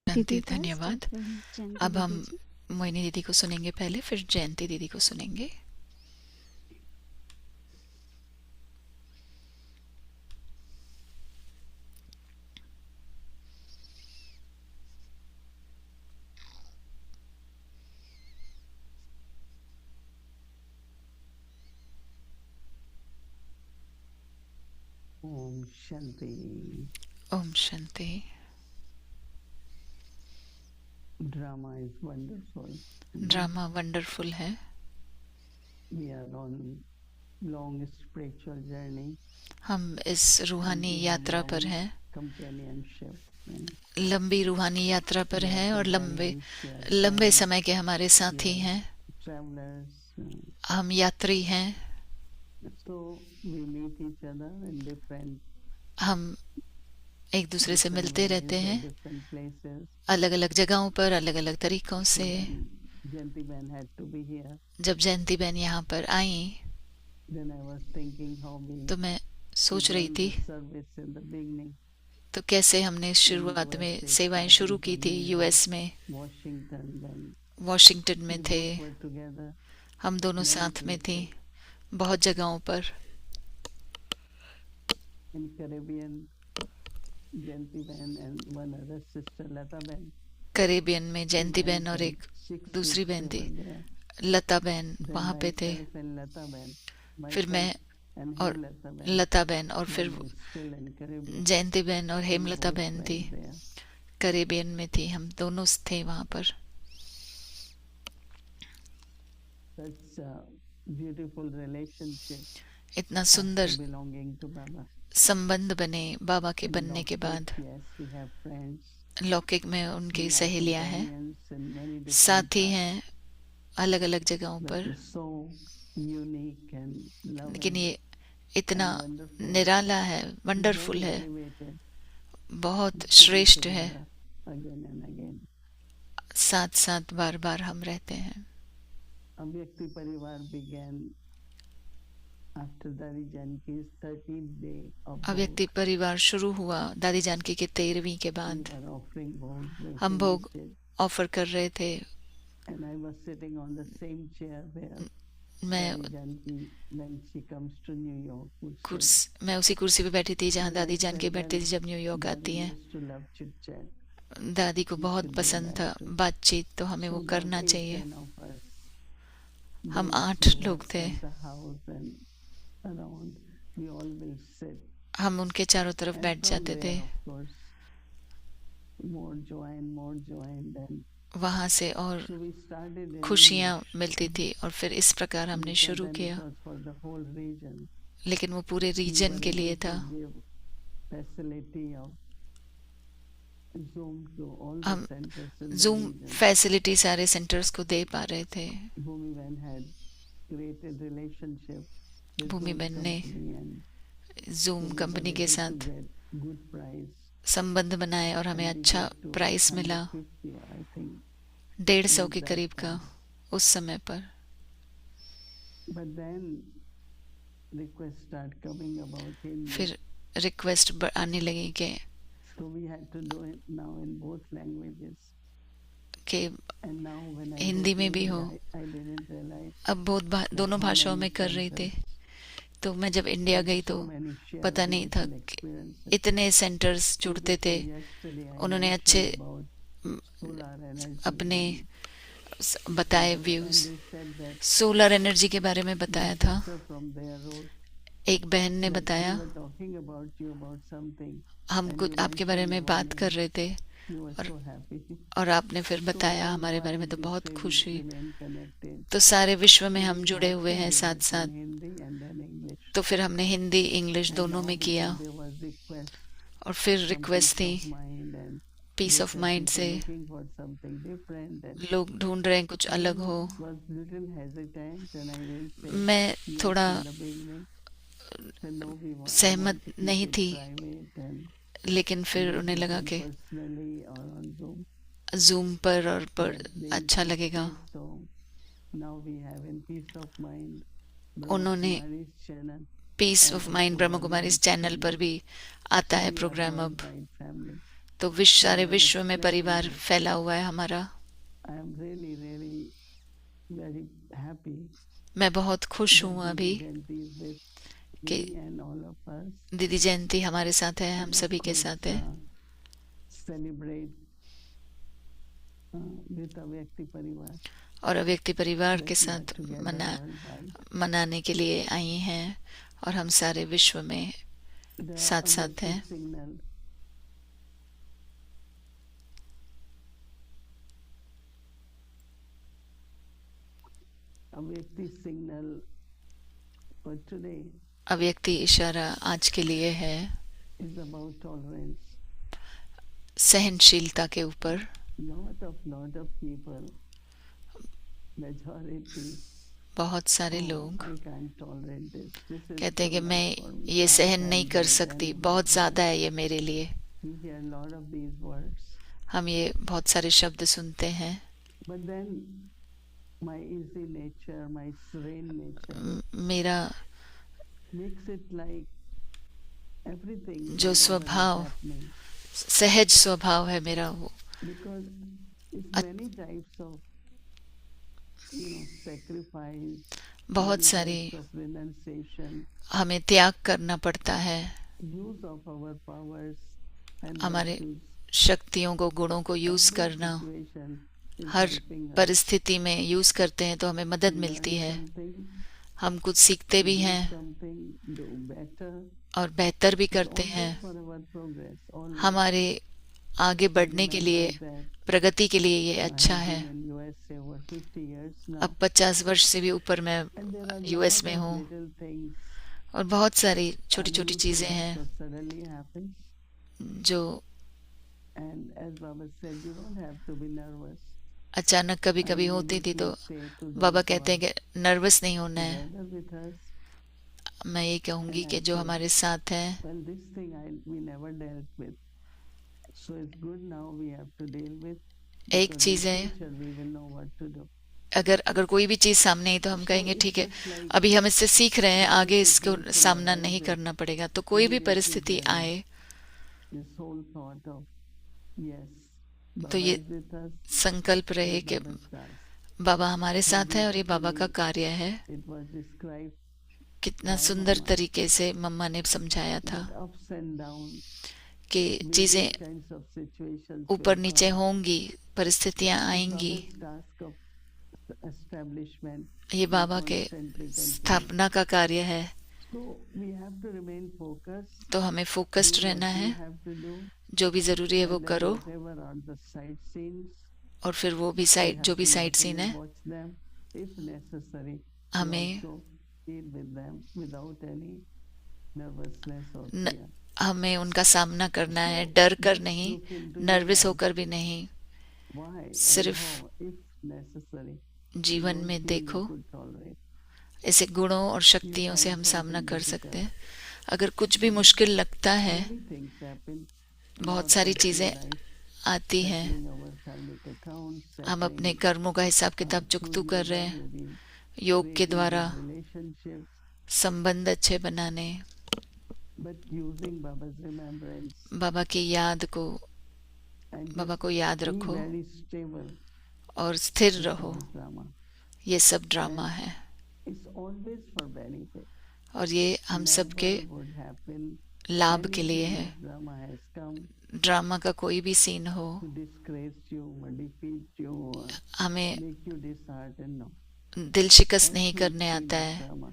Speaker 2: शांति, धन्यवाद। अब हम मोहिनी दीदी को सुनेंगे पहले, फिर जयंती दीदी को सुनेंगे।
Speaker 1: Om Shanti.
Speaker 2: Om Shanti.
Speaker 1: Drama is wonderful.
Speaker 2: Drama wonderful है।
Speaker 1: We are on long spiritual journey.
Speaker 2: हम इस रूहानी यात्रा पर हैं।
Speaker 1: Companionship.
Speaker 2: लंबी रूहानी यात्रा पर हैं और लंबे समय के हमारे साथी हैं।
Speaker 1: travelers.
Speaker 2: हम यात्री हैं।
Speaker 1: So we meet each other in different
Speaker 2: हम एक दूसरे से मिलते रहते
Speaker 1: ways,
Speaker 2: हैं,
Speaker 1: different places.
Speaker 2: अलग अलग जगहों पर, अलग अलग तरीकों से।
Speaker 1: Jayanti Ben had to be here.
Speaker 2: जब जयंती बहन यहाँ पर आई
Speaker 1: Then I was thinking how we
Speaker 2: तो मैं सोच रही थी
Speaker 1: service in the beginning.
Speaker 2: तो कैसे हमने शुरुआत में सेवाएं शुरू की थी। यूएस में,
Speaker 1: Washington, then
Speaker 2: वॉशिंगटन में थे,
Speaker 1: we were together.
Speaker 2: हम दोनों साथ में थी बहुत जगहों पर।
Speaker 1: In Caribbean, Jayanti Ben and one other sister, Lata Ben.
Speaker 2: Caribbean में जयंती बहन और एक दूसरी बहन थी, लता बहन, वहाँ पे थे। फिर मैं और लता बहन और फिर जयंती बहन और हेमलता बहन थी, कैरेबियन में थी। हम दोनों थे वहाँ पर।
Speaker 1: Such a beautiful relationship
Speaker 2: इतना सुंदर
Speaker 1: after belonging to Baba.
Speaker 2: संबंध बने बाबा के बनने के बाद।
Speaker 1: Yes, we have friends.
Speaker 2: लौकिक में उनकी सहेलियां हैं,
Speaker 1: companions in many different
Speaker 2: साथी
Speaker 1: paths,
Speaker 2: हैं अलग अलग जगहों
Speaker 1: but
Speaker 2: पर।
Speaker 1: it's so unique and loving
Speaker 2: लेकिन ये इतना
Speaker 1: and wonderful.
Speaker 2: निराला है, वंडरफुल
Speaker 1: Very
Speaker 2: है,
Speaker 1: elevated
Speaker 2: बहुत श्रेष्ठ है।
Speaker 1: again and again.
Speaker 2: साथ साथ बार बार हम रहते हैं।
Speaker 1: अव्यक्ति परिवार began after Dadi Janki's 13th day of
Speaker 2: अव्यक्ति परिवार शुरू हुआ दादी जानकी के 13वीं के बाद।
Speaker 1: we were offering bhogs,
Speaker 2: हम भोग ऑफर कर रहे थे।
Speaker 1: and I was sitting on the same chair where
Speaker 2: मैं
Speaker 1: Dadi Janki when she comes to New York would sit.
Speaker 2: मैं उसी कुर्सी पे बैठी थी जहाँ दादी जानकी बैठती थी जब न्यूयॉर्क आती हैं।
Speaker 1: Used to love chit chat.
Speaker 2: दादी को बहुत पसंद था बातचीत, तो हमें वो करना चाहिए। हम 8 लोग थे। हम उनके चारों तरफ बैठ जाते थे। वहाँ से और खुशियाँ मिलती थी और फिर इस प्रकार हमने शुरू किया। लेकिन वो पूरे रीजन के लिए था। हम जूम फैसिलिटी सारे सेंटर्स को दे पा रहे थे। भूमि बहन ने जूम कंपनी के साथ संबंध बनाए और हमें अच्छा प्राइस मिला, 150 के करीब का उस समय पर। फिर रिक्वेस्ट आने लगी कि हिंदी में भी हो। अब दोनों भाषाओं में कर रही थी। तो मैं जब इंडिया गई तो पता नहीं था कि इतने सेंटर्स जुड़ते थे। उन्होंने अच्छे अपने बताए व्यूज, सोलर एनर्जी के बारे में बताया था। एक बहन ने बताया, हम कुछ आपके बारे में बात कर रहे थे और आपने फिर बताया हमारे बारे में, तो बहुत खुश हुई। तो सारे विश्व में हम जुड़े हुए हैं साथ साथ। तो फिर हमने हिंदी इंग्लिश दोनों में किया। और फिर रिक्वेस्ट थी पीस ऑफ माइंड से, लोग ढूंढ रहे हैं कुछ अलग हो। मैं थोड़ा सहमत नहीं थी, लेकिन फिर उन्हें लगा कि जूम पर और पर अच्छा लगेगा। उन्होंने piece of mind Brahma Kumari इस चैनल पर भी आता है प्रोग्राम अब। तो सारे विश्व में परिवार फैला हुआ है हमारा। मैं बहुत खुश हूँ अभी कि दीदी जयंती हमारे साथ है, हम सभी के साथ है। और अव्यक्ति परिवार के साथ मनाने के लिए आई हैं और हम सारे विश्व में साथ साथ हैं। अव्यक्ति इशारा आज के लिए है सहनशीलता के ऊपर।
Speaker 1: lot of people, majority,
Speaker 2: बहुत सारे
Speaker 1: "Oh,
Speaker 2: लोग
Speaker 1: I can't tolerate this. This is
Speaker 2: कहते हैं
Speaker 1: too
Speaker 2: कि
Speaker 1: much
Speaker 2: मैं
Speaker 1: for me.
Speaker 2: ये
Speaker 1: I
Speaker 2: सहन
Speaker 1: can't
Speaker 2: नहीं
Speaker 1: do
Speaker 2: कर
Speaker 1: it
Speaker 2: सकती,
Speaker 1: anymore."
Speaker 2: बहुत ज़्यादा है ये मेरे लिए।
Speaker 1: We hear a lot of these words.
Speaker 2: हम ये बहुत सारे शब्द सुनते हैं,
Speaker 1: But then my easy nature, my serene nature
Speaker 2: मेरा
Speaker 1: makes it like everything,
Speaker 2: जो
Speaker 1: whatever is
Speaker 2: स्वभाव,
Speaker 1: happening.
Speaker 2: सहज स्वभाव है मेरा वो।
Speaker 1: Because it's many types of, sacrifice,
Speaker 2: बहुत
Speaker 1: many
Speaker 2: सारी
Speaker 1: types of renunciation,
Speaker 2: हमें त्याग करना पड़ता है,
Speaker 1: use of our powers and
Speaker 2: हमारे
Speaker 1: virtues.
Speaker 2: शक्तियों को, गुणों को यूज
Speaker 1: Every
Speaker 2: करना।
Speaker 1: situation is
Speaker 2: her
Speaker 1: helping us
Speaker 2: परिस्थिति में यूज करते हैं तो हमें मदद
Speaker 1: to
Speaker 2: मिलती
Speaker 1: learn
Speaker 2: है,
Speaker 1: something,
Speaker 2: हम कुछ सीखते भी
Speaker 1: do
Speaker 2: हैं
Speaker 1: something, do better.
Speaker 2: और बेहतर भी
Speaker 1: It's
Speaker 2: करते
Speaker 1: always
Speaker 2: हैं।
Speaker 1: for our progress. Always.
Speaker 2: हमारे आगे बढ़ने के लिए,
Speaker 1: Remember that
Speaker 2: प्रगति के लिए ये
Speaker 1: I
Speaker 2: अच्छा
Speaker 1: have
Speaker 2: है।
Speaker 1: been in USA over 50 years now.
Speaker 2: अब 50 वर्ष से भी ऊपर मैं
Speaker 1: And there are
Speaker 2: US
Speaker 1: lot
Speaker 2: में
Speaker 1: of
Speaker 2: हूँ
Speaker 1: little things,
Speaker 2: और बहुत सारी छोटी छोटी
Speaker 1: unusual
Speaker 2: चीजें हैं
Speaker 1: that suddenly happens.
Speaker 2: जो
Speaker 1: And as Baba said, you don't have to be nervous.
Speaker 2: अचानक कभी कभी
Speaker 1: And
Speaker 2: होती
Speaker 1: many
Speaker 2: थी। तो
Speaker 1: things say to
Speaker 2: Baba
Speaker 1: those
Speaker 2: कहते हैं
Speaker 1: who
Speaker 2: कि नर्वस नहीं होना
Speaker 1: are
Speaker 2: है।
Speaker 1: together with us.
Speaker 2: मैं ये कहूंगी
Speaker 1: And
Speaker 2: कि
Speaker 1: I
Speaker 2: जो
Speaker 1: say,
Speaker 2: हमारे साथ हैं,
Speaker 1: well, this thing we never dealt with. So it's good now we have to deal with.
Speaker 2: एक
Speaker 1: Because
Speaker 2: चीज
Speaker 1: in
Speaker 2: है,
Speaker 1: future we will know what to do.
Speaker 2: अगर कोई भी चीज सामने आई तो हम कहेंगे
Speaker 1: it's
Speaker 2: ठीक है,
Speaker 1: just like
Speaker 2: अभी हम इससे सीख रहे हैं, आगे इसको
Speaker 1: everything
Speaker 2: सामना
Speaker 1: arises,
Speaker 2: नहीं करना पड़ेगा। तो कोई भी
Speaker 1: immediately
Speaker 2: परिस्थिति
Speaker 1: there is
Speaker 2: आए
Speaker 1: this whole thought of, yes,
Speaker 2: तो
Speaker 1: Baba
Speaker 2: ये
Speaker 1: is with us,
Speaker 2: संकल्प रहे
Speaker 1: it's
Speaker 2: कि
Speaker 1: Baba's task.
Speaker 2: बाबा हमारे साथ है और ये बाबा का कार्य है।
Speaker 1: It was described
Speaker 2: कितना
Speaker 1: by
Speaker 2: सुंदर
Speaker 1: Mama
Speaker 2: तरीके से मम्मा ने समझाया था
Speaker 1: that ups and downs,
Speaker 2: कि चीजें
Speaker 1: various kinds of situations
Speaker 2: ऊपर
Speaker 1: will
Speaker 2: नीचे
Speaker 1: come.
Speaker 2: होंगी, परिस्थितियां
Speaker 1: It's
Speaker 2: आएंगी।
Speaker 1: Baba's task of establishment
Speaker 2: ये
Speaker 1: and
Speaker 2: बाबा के
Speaker 1: constantly continue.
Speaker 2: स्थापना का कार्य है।
Speaker 1: So we have to remain focused,
Speaker 2: तो हमें फोकस्ड
Speaker 1: do
Speaker 2: रहना
Speaker 1: what we
Speaker 2: है,
Speaker 1: have to do,
Speaker 2: जो भी जरूरी है वो
Speaker 1: and then
Speaker 2: करो।
Speaker 1: whatever are the side scenes,
Speaker 2: और फिर वो भी
Speaker 1: we
Speaker 2: साइड,
Speaker 1: have
Speaker 2: जो भी
Speaker 1: to
Speaker 2: साइड सीन
Speaker 1: mentally
Speaker 2: है,
Speaker 1: watch them. If necessary, we
Speaker 2: हमें
Speaker 1: also deal with them without any nervousness or
Speaker 2: न,
Speaker 1: fear.
Speaker 2: हमें उनका सामना करना है, डर कर नहीं,
Speaker 1: Look into your
Speaker 2: nervous
Speaker 1: life.
Speaker 2: होकर भी नहीं।
Speaker 1: Why and
Speaker 2: सिर्फ
Speaker 1: how, if necessary,
Speaker 2: जीवन
Speaker 1: don't
Speaker 2: में
Speaker 1: feel
Speaker 2: देखो,
Speaker 1: you could tolerate.
Speaker 2: ऐसे गुणों और
Speaker 1: You
Speaker 2: शक्तियों से
Speaker 1: find
Speaker 2: हम सामना
Speaker 1: something
Speaker 2: कर
Speaker 1: difficult.
Speaker 2: सकते हैं। अगर कुछ भी मुश्किल लगता है,
Speaker 1: Many things happen in
Speaker 2: बहुत
Speaker 1: our
Speaker 2: सारी
Speaker 1: personal
Speaker 2: चीजें
Speaker 1: life,
Speaker 2: आती हैं,
Speaker 1: settling our karmic accounts,
Speaker 2: हम अपने
Speaker 1: settling
Speaker 2: कर्मों का हिसाब किताब चुकतू कर रहे हैं, योग के द्वारा
Speaker 1: relationships,
Speaker 2: संबंध अच्छे बनाने,
Speaker 1: but using Baba's remembrance
Speaker 2: बाबा की याद को,
Speaker 1: and
Speaker 2: बाबा
Speaker 1: just
Speaker 2: को याद
Speaker 1: be
Speaker 2: रखो
Speaker 1: very stable.
Speaker 2: और स्थिर
Speaker 1: This
Speaker 2: रहो।
Speaker 1: is drama.
Speaker 2: ये सब ड्रामा है
Speaker 1: It's always for benefit.
Speaker 2: और ये हम सब के
Speaker 1: Never would happen
Speaker 2: लाभ के लिए
Speaker 1: anything
Speaker 2: है।
Speaker 1: this drama has come
Speaker 2: drama का कोई भी सीन हो,
Speaker 1: to disgrace you or defeat you or
Speaker 2: हमें
Speaker 1: make you disheartened. No.
Speaker 2: दिल शिकस्त नहीं
Speaker 1: Every
Speaker 2: करने
Speaker 1: scene
Speaker 2: आता
Speaker 1: of
Speaker 2: है।
Speaker 1: drama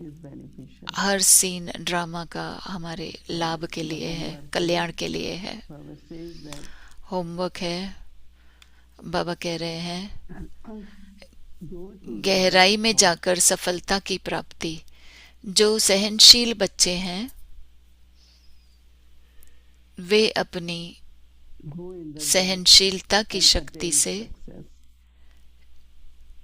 Speaker 1: is beneficial.
Speaker 2: हर सीन ड्रामा का हमारे लाभ के लिए है, कल्याण के लिए है।
Speaker 1: Baba says that
Speaker 2: होमवर्क है, बाबा कह रहे हैं,
Speaker 1: go to
Speaker 2: गहराई में जाकर सफलता की प्राप्ति। जो सहनशील बच्चे हैं वे अपनी
Speaker 1: go in the
Speaker 2: सहनशीलता की
Speaker 1: and
Speaker 2: शक्ति
Speaker 1: attain
Speaker 2: से
Speaker 1: success.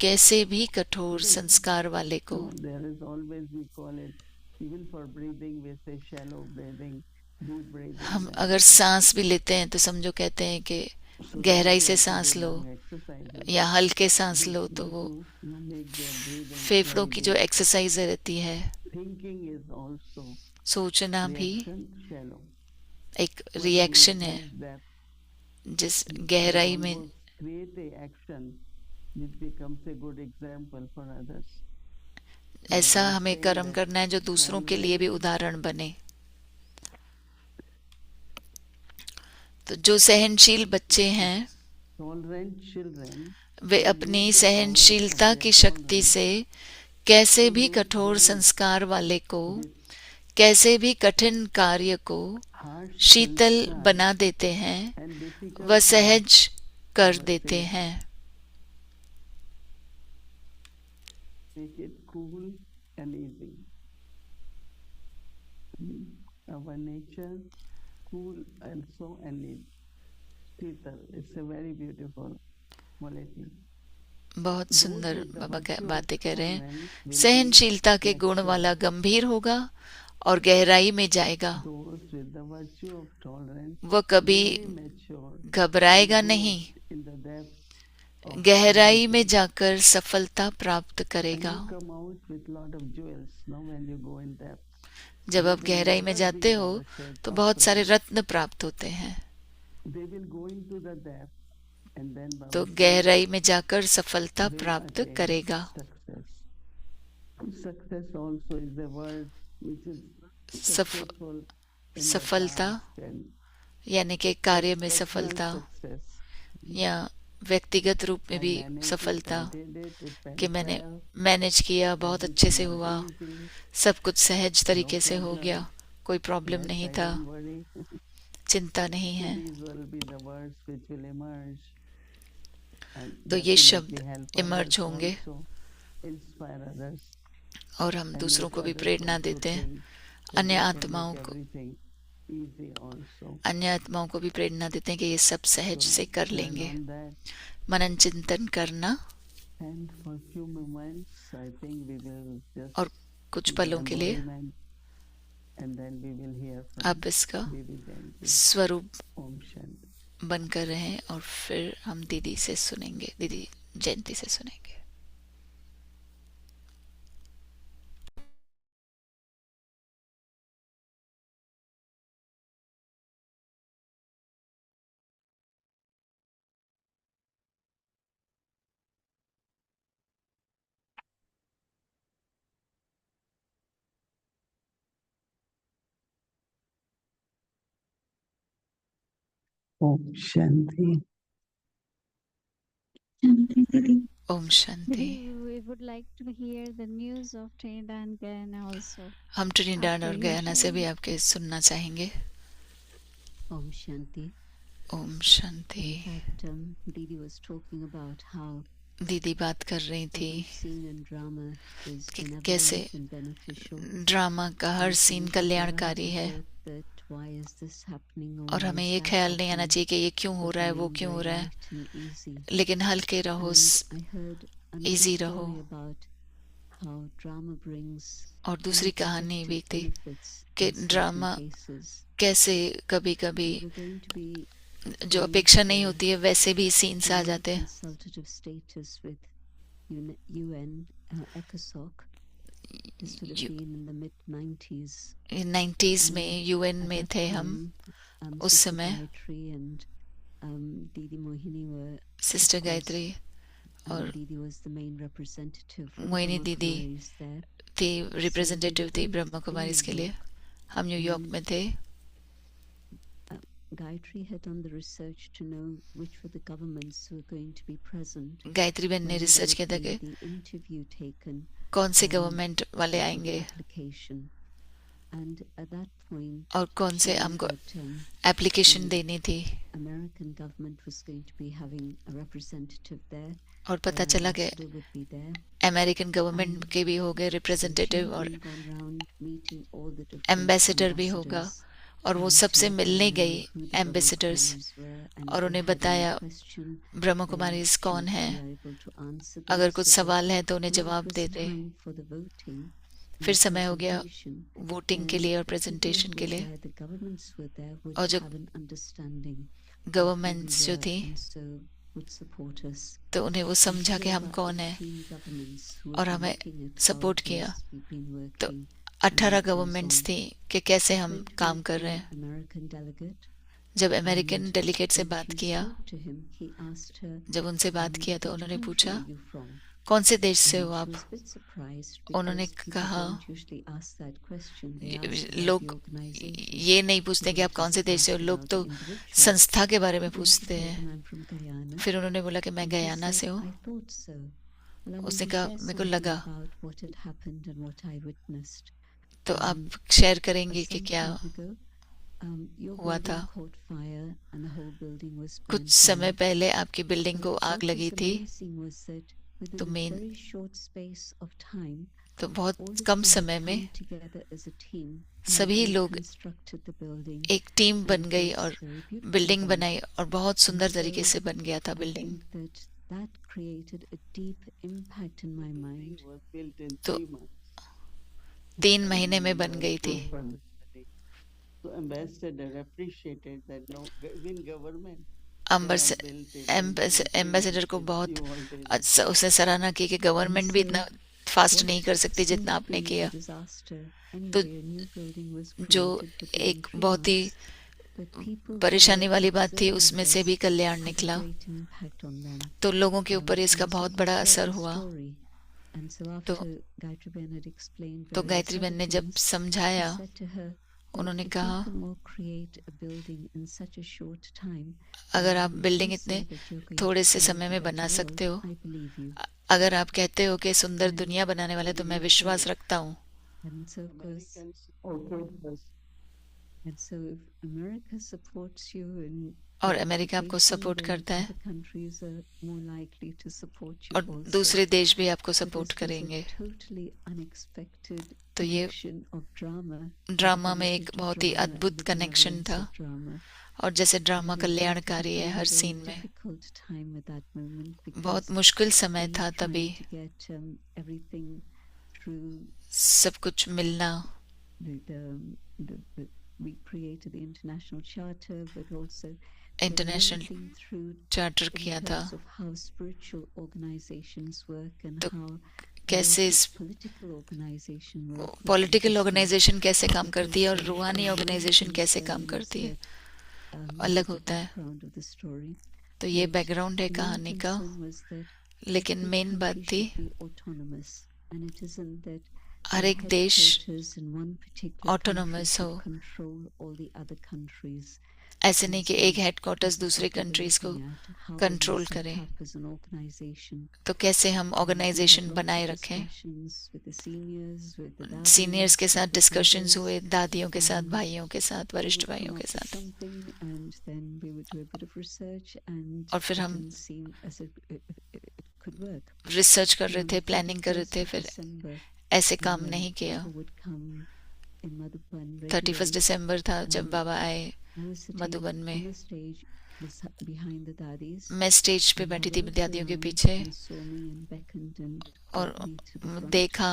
Speaker 2: कैसे भी कठोर संस्कार वाले को,
Speaker 1: So there is always, we call it, even for breathing, we say shallow breathing, deep breathing.
Speaker 2: हम अगर सांस भी लेते हैं तो समझो कहते हैं कि
Speaker 1: So
Speaker 2: गहराई
Speaker 1: those
Speaker 2: से
Speaker 1: who have to
Speaker 2: सांस
Speaker 1: do
Speaker 2: लो
Speaker 1: long exercises,
Speaker 2: या हल्के सांस लो, तो
Speaker 1: they
Speaker 2: वो
Speaker 1: do, make their breathing
Speaker 2: फेफड़ों
Speaker 1: very
Speaker 2: की जो
Speaker 1: deep.
Speaker 2: एक्सरसाइज रहती है,
Speaker 1: Thinking is also
Speaker 2: सोचना भी
Speaker 1: reaction shallow.
Speaker 2: एक
Speaker 1: When we
Speaker 2: रिएक्शन है,
Speaker 1: increase that,
Speaker 2: जिस
Speaker 1: we
Speaker 2: गहराई में
Speaker 1: almost create a action which becomes a good example for others. So
Speaker 2: ऐसा
Speaker 1: Baba is
Speaker 2: हमें
Speaker 1: saying
Speaker 2: कर्म
Speaker 1: that
Speaker 2: करना है जो दूसरों के लिए भी
Speaker 1: tolerance,
Speaker 2: उदाहरण बने। तो जो सहनशील बच्चे हैं
Speaker 1: tolerant children
Speaker 2: वे
Speaker 1: will
Speaker 2: अपनी
Speaker 1: use the power of
Speaker 2: सहनशीलता
Speaker 1: their
Speaker 2: की शक्ति
Speaker 1: tolerance
Speaker 2: से कैसे भी
Speaker 1: to
Speaker 2: कठोर
Speaker 1: make
Speaker 2: संस्कार वाले को,
Speaker 1: this
Speaker 2: कैसे भी कठिन कार्य को
Speaker 1: harsh
Speaker 2: शीतल
Speaker 1: संस्कार
Speaker 2: बना देते हैं
Speaker 1: and difficult
Speaker 2: व
Speaker 1: task
Speaker 2: सहज कर
Speaker 1: our
Speaker 2: देते
Speaker 1: faith,
Speaker 2: हैं।
Speaker 1: make it cool and easy. Our nature, cool also and easy. Tital, it's a very beautiful quality.
Speaker 2: बहुत
Speaker 1: Those
Speaker 2: सुंदर
Speaker 1: with the
Speaker 2: Baba
Speaker 1: virtue of
Speaker 2: बातें कह रहे हैं।
Speaker 1: tolerance will be
Speaker 2: सहनशीलता के गुण
Speaker 1: mature.
Speaker 2: वाला गंभीर होगा और गहराई में जाएगा।
Speaker 1: Those with the virtue of tolerance
Speaker 2: वह कभी
Speaker 1: will be mature
Speaker 2: घबराएगा
Speaker 1: and
Speaker 2: नहीं,
Speaker 1: go in the depth of
Speaker 2: गहराई में
Speaker 1: devotion.
Speaker 2: जाकर सफलता प्राप्त
Speaker 1: And
Speaker 2: करेगा।
Speaker 1: you come out with lot of jewels, no, when you go in depth.
Speaker 2: जब आप
Speaker 1: They will
Speaker 2: गहराई में
Speaker 1: never
Speaker 2: जाते
Speaker 1: be
Speaker 2: हो
Speaker 1: of the shape
Speaker 2: तो
Speaker 1: of
Speaker 2: बहुत सारे
Speaker 1: rubies.
Speaker 2: रत्न प्राप्त होते हैं।
Speaker 1: They will go into the depth and then
Speaker 2: तो
Speaker 1: Baba says,
Speaker 2: गहराई में जाकर सफलता
Speaker 1: will
Speaker 2: प्राप्त
Speaker 1: attain
Speaker 2: करेगा।
Speaker 1: success. Success also is the word which is successful in the
Speaker 2: सफलता
Speaker 1: task and
Speaker 2: यानी कि कार्य में
Speaker 1: personal
Speaker 2: सफलता
Speaker 1: success.
Speaker 2: या व्यक्तिगत रूप में
Speaker 1: I
Speaker 2: भी
Speaker 1: managed it,
Speaker 2: सफलता
Speaker 1: I did it, it
Speaker 2: कि
Speaker 1: went
Speaker 2: मैंने
Speaker 1: well,
Speaker 2: मैनेज किया, बहुत अच्छे से
Speaker 1: everything
Speaker 2: हुआ,
Speaker 1: was easy,
Speaker 2: सब कुछ सहज
Speaker 1: no
Speaker 2: तरीके से हो
Speaker 1: problem.
Speaker 2: गया, कोई प्रॉब्लम
Speaker 1: Yes,
Speaker 2: नहीं
Speaker 1: I
Speaker 2: था,
Speaker 1: don't worry.
Speaker 2: चिंता नहीं
Speaker 1: So
Speaker 2: है।
Speaker 1: these will be the words which will emerge and
Speaker 2: तो ये शब्द
Speaker 1: definitely help
Speaker 2: इमर्ज
Speaker 1: others
Speaker 2: होंगे
Speaker 1: also, inspire others
Speaker 2: और हम
Speaker 1: and
Speaker 2: दूसरों
Speaker 1: make
Speaker 2: को भी
Speaker 1: others
Speaker 2: प्रेरणा
Speaker 1: also
Speaker 2: देते हैं।
Speaker 1: think that
Speaker 2: अन्य
Speaker 1: they can
Speaker 2: आत्माओं
Speaker 1: make
Speaker 2: को
Speaker 1: everything easy also.
Speaker 2: अन्य आत्माओं को भी प्रेरणा देते हैं कि ये सब सहज
Speaker 1: So
Speaker 2: से कर
Speaker 1: turn
Speaker 2: लेंगे।
Speaker 1: on that
Speaker 2: मनन चिंतन करना
Speaker 1: and for few moments I think we will just
Speaker 2: और कुछ
Speaker 1: do
Speaker 2: पलों के लिए
Speaker 1: embodiment and then we will hear from
Speaker 2: आप इसका
Speaker 1: Devi Jayanti.
Speaker 2: स्वरूप
Speaker 1: Om Shanti.
Speaker 2: बनकर रहें और फिर हम दीदी से सुनेंगे, दीदी जयंती से सुनेंगे।
Speaker 1: Om Shanti.
Speaker 3: Shanti Didi.
Speaker 2: Om Shanti.
Speaker 3: Didi, we would like to hear the news of Trinidad and Guyana also.
Speaker 2: हम ट्रिनिडाड और
Speaker 3: After
Speaker 2: गयाना
Speaker 3: you
Speaker 2: से
Speaker 3: share.
Speaker 2: भी आपके सुनना चाहेंगे।
Speaker 4: Om Shanti.
Speaker 2: Om Shanti.
Speaker 4: In fact, Didi was talking about how
Speaker 2: दीदी बात कर रही थी
Speaker 4: every scene in drama is
Speaker 2: कि कैसे
Speaker 4: benevolent and beneficial.
Speaker 2: ड्रामा का हर
Speaker 4: And
Speaker 2: सीन
Speaker 4: we should
Speaker 2: कल्याणकारी
Speaker 4: never
Speaker 2: है
Speaker 4: have the thought that why is this happening or
Speaker 2: और
Speaker 4: why
Speaker 2: हमें
Speaker 4: is
Speaker 2: ये
Speaker 4: that
Speaker 2: ख्याल नहीं आना
Speaker 4: happening,
Speaker 2: चाहिए कि ये क्यों हो
Speaker 4: but
Speaker 2: रहा है, वो
Speaker 4: remain
Speaker 2: क्यों हो
Speaker 4: very
Speaker 2: रहा है,
Speaker 4: light and easy.
Speaker 2: लेकिन हल्के रहो,
Speaker 4: And I heard another
Speaker 2: easy
Speaker 4: story
Speaker 2: रहो।
Speaker 4: about how drama brings
Speaker 2: और दूसरी कहानी भी थी
Speaker 4: benefits
Speaker 2: कि
Speaker 4: in certain
Speaker 2: ड्रामा
Speaker 4: cases.
Speaker 2: कैसे कभी कभी
Speaker 4: And we're going to be
Speaker 2: जो अपेक्षा नहीं होती है वैसे भी सीन्स आ जाते हैं।
Speaker 4: consultative status with UN ECOSOC. This would have been in the mid-90s.
Speaker 2: 90s में यूएन
Speaker 4: At
Speaker 2: में
Speaker 4: that
Speaker 2: थे हम।
Speaker 4: time,
Speaker 2: उस
Speaker 4: Sister
Speaker 2: समय
Speaker 4: Gayatri and Didi Mohini were,
Speaker 2: sister
Speaker 4: of course,
Speaker 2: Gayatri और
Speaker 4: Didi was the main representative for
Speaker 2: Mohini
Speaker 4: Brahma
Speaker 2: दीदी
Speaker 4: Kumaris there.
Speaker 2: थी, representative थी ब्रह्मा कुमारीज के लिए। हम न्यूयॉर्क में थे।
Speaker 4: Gayatri had done the research to know which were the governments who were going to be present.
Speaker 2: Gayatri बहन ने
Speaker 4: when
Speaker 2: रिसर्च
Speaker 4: there
Speaker 2: किया था
Speaker 4: would
Speaker 2: कि
Speaker 4: be the interview taken
Speaker 2: कौन से
Speaker 4: um,
Speaker 2: गवर्नमेंट वाले
Speaker 4: for the
Speaker 2: आएंगे
Speaker 4: application. And at that point,
Speaker 2: और कौन से
Speaker 4: she knew
Speaker 2: हमको
Speaker 4: that,
Speaker 2: एप्लीकेशन
Speaker 4: the
Speaker 2: देनी थी
Speaker 4: American government was going to be having a representative there.
Speaker 2: और पता
Speaker 4: Their
Speaker 2: चला कि
Speaker 4: ambassador would be there.
Speaker 2: American government के भी हो गए
Speaker 4: So she
Speaker 2: रिप्रेजेंटेटिव
Speaker 4: had
Speaker 2: और
Speaker 4: been gone round meeting all the different
Speaker 2: ambassador भी होगा
Speaker 4: ambassadors
Speaker 2: और वो
Speaker 4: and
Speaker 2: सबसे
Speaker 4: to let
Speaker 2: मिलने
Speaker 4: them
Speaker 2: गई
Speaker 4: know who the Brahma
Speaker 2: ambassadors
Speaker 4: Kumaris were, and
Speaker 2: और
Speaker 4: if
Speaker 2: उन्हें
Speaker 4: they had any
Speaker 2: बताया
Speaker 4: question,
Speaker 2: Brahma
Speaker 4: then
Speaker 2: Kumaris
Speaker 4: she
Speaker 2: कौन
Speaker 4: would
Speaker 2: है,
Speaker 4: be able to answer
Speaker 2: अगर
Speaker 4: those.
Speaker 2: कुछ
Speaker 4: So that
Speaker 2: सवाल है तो उन्हें
Speaker 4: when it
Speaker 2: जवाब
Speaker 4: was
Speaker 2: they they.
Speaker 4: time for the voting and
Speaker 2: फिर
Speaker 4: the
Speaker 2: समय हो गया
Speaker 4: presentation,
Speaker 2: वोटिंग के
Speaker 4: then
Speaker 2: लिए और
Speaker 4: the people
Speaker 2: प्रेजेंटेशन
Speaker 4: who
Speaker 2: के
Speaker 4: were
Speaker 2: लिए।
Speaker 4: there, the governments who were there, would
Speaker 2: और जो
Speaker 4: have an understanding of who we
Speaker 2: governments जो
Speaker 4: were
Speaker 2: थी
Speaker 4: and so would support us.
Speaker 2: तो उन्हें वो
Speaker 4: And
Speaker 2: समझा कि
Speaker 4: here
Speaker 2: हम
Speaker 4: were
Speaker 2: कौन है
Speaker 4: 18 governments who
Speaker 2: और
Speaker 4: were
Speaker 2: हमें
Speaker 4: looking at how
Speaker 2: support
Speaker 4: it
Speaker 2: किया।
Speaker 4: is we've been
Speaker 2: तो
Speaker 4: working
Speaker 2: 18
Speaker 4: and
Speaker 2: governments
Speaker 4: goes on.
Speaker 2: थी कि कैसे हम
Speaker 4: Spoke to
Speaker 2: काम कर रहे
Speaker 4: an
Speaker 2: हैं।
Speaker 4: American delegate,
Speaker 2: जब अमेरिकन
Speaker 4: and
Speaker 2: डेलीगेट से
Speaker 4: when
Speaker 2: बात
Speaker 4: she
Speaker 2: किया,
Speaker 4: spoke to him, he asked her,
Speaker 2: जब उनसे बात किया तो
Speaker 4: which
Speaker 2: उन्होंने
Speaker 4: country
Speaker 2: पूछा
Speaker 4: are you from?
Speaker 2: कौन से देश से
Speaker 4: And
Speaker 2: हो
Speaker 4: she
Speaker 2: आप।
Speaker 4: was a bit surprised
Speaker 2: उन्होंने
Speaker 4: because people
Speaker 2: कहा
Speaker 4: don't usually ask that question. They ask about the
Speaker 2: लोग
Speaker 4: organization.
Speaker 2: ये नहीं पूछते कि
Speaker 4: People
Speaker 2: आप कौन से
Speaker 4: just
Speaker 2: देश से हो,
Speaker 4: ask
Speaker 2: लोग
Speaker 4: about
Speaker 2: तो
Speaker 4: the individual.
Speaker 2: संस्था के बारे में
Speaker 4: Then she
Speaker 2: पूछते
Speaker 4: told
Speaker 2: हैं।
Speaker 4: him, I'm from Guyana.
Speaker 2: फिर उन्होंने बोला कि मैं
Speaker 4: And he
Speaker 2: गयाना से
Speaker 4: said,
Speaker 2: हूँ।
Speaker 4: I thought so. Well, I want
Speaker 2: उसने
Speaker 4: to
Speaker 2: कहा
Speaker 4: share
Speaker 2: मेरे को
Speaker 4: something
Speaker 2: लगा।
Speaker 4: about what had happened and what I witnessed.
Speaker 2: तो
Speaker 4: Um,
Speaker 2: आप शेयर करेंगे कि
Speaker 4: some
Speaker 2: क्या
Speaker 4: time ago, your
Speaker 2: हुआ
Speaker 4: building
Speaker 2: था।
Speaker 4: caught fire and the whole building was
Speaker 2: कुछ
Speaker 4: burnt
Speaker 2: समय
Speaker 4: down.
Speaker 2: पहले आपकी बिल्डिंग को
Speaker 4: But
Speaker 2: आग
Speaker 4: what
Speaker 2: लगी
Speaker 4: was
Speaker 2: थी
Speaker 4: amazing was that within
Speaker 2: तो
Speaker 4: a
Speaker 2: main
Speaker 4: very short space of time,
Speaker 2: तो
Speaker 4: all
Speaker 2: बहुत
Speaker 4: of
Speaker 2: कम
Speaker 4: them had
Speaker 2: समय में
Speaker 4: come together as a team and
Speaker 2: सभी लोग
Speaker 4: reconstructed the building.
Speaker 2: एक टीम
Speaker 4: And
Speaker 2: बन
Speaker 4: it
Speaker 2: गई
Speaker 4: was
Speaker 2: और
Speaker 4: very beautifully
Speaker 2: बिल्डिंग
Speaker 4: done.
Speaker 2: बनाई और बहुत सुंदर
Speaker 4: And
Speaker 2: तरीके
Speaker 4: so
Speaker 2: से बन गया था
Speaker 4: I
Speaker 2: building.
Speaker 4: think that that created a deep impact in my mind.
Speaker 1: was built in
Speaker 2: तो
Speaker 1: 3 months.
Speaker 2: 3 महीने में बन गई थी.
Speaker 1: So ambassador appreciated that no, even government
Speaker 2: ambassador को बहुत उसने सराहना की कि गवर्नमेंट भी इतना फास्ट नहीं कर सकती जितना आपने किया. तो जो एक बहुत ही परेशानी वाली बात थी उसमें से भी कल्याण निकला. तो लोगों के ऊपर इसका बहुत बड़ा असर हुआ. तो गायत्री बहन ने जब समझाया, उन्होंने कहा अगर आप बिल्डिंग इतने थोड़े से समय में बना सकते हो, अगर आप कहते हो कि सुंदर दुनिया बनाने वाले, तो मैं विश्वास रखता हूँ. और अमेरिका आपको सपोर्ट करता है और दूसरे देश भी आपको सपोर्ट करेंगे. तो ये ड्रामा में एक बहुत ही अद्भुत कनेक्शन था. और जैसे ड्रामा कल्याणकारी है हर सीन में, बहुत मुश्किल समय था तभी सब कुछ मिलना. इंटरनेशनल चार्टर किया था. तो कैसे पॉलिटिकल ऑर्गेनाइजेशन कैसे काम करती है और रूहानी ऑर्गेनाइजेशन कैसे काम करती है, अलग होता है. तो ये बैकग्राउंड है कहानी का. लेकिन मेन बात थी हर एक देश ऑटोनोमस हो. ऐसे नहीं कि एक हेडक्वार्टर्स दूसरे कंट्रीज को कंट्रोल करे. तो कैसे हम ऑर्गेनाइजेशन बनाए रखें. सीनियर्स के साथ डिस्कशंस हुए, दादियों के साथ, भाइयों के साथ, वरिष्ठ भाइयों के साथ. और फिर हम रिसर्च कर रहे थे, प्लानिंग कर रहे थे. फिर ऐसे काम नहीं किया. 31 दिसंबर था जब बाबा आए मधुबन में. मैं स्टेज पे बैठी थी दादियों के पीछे और देखा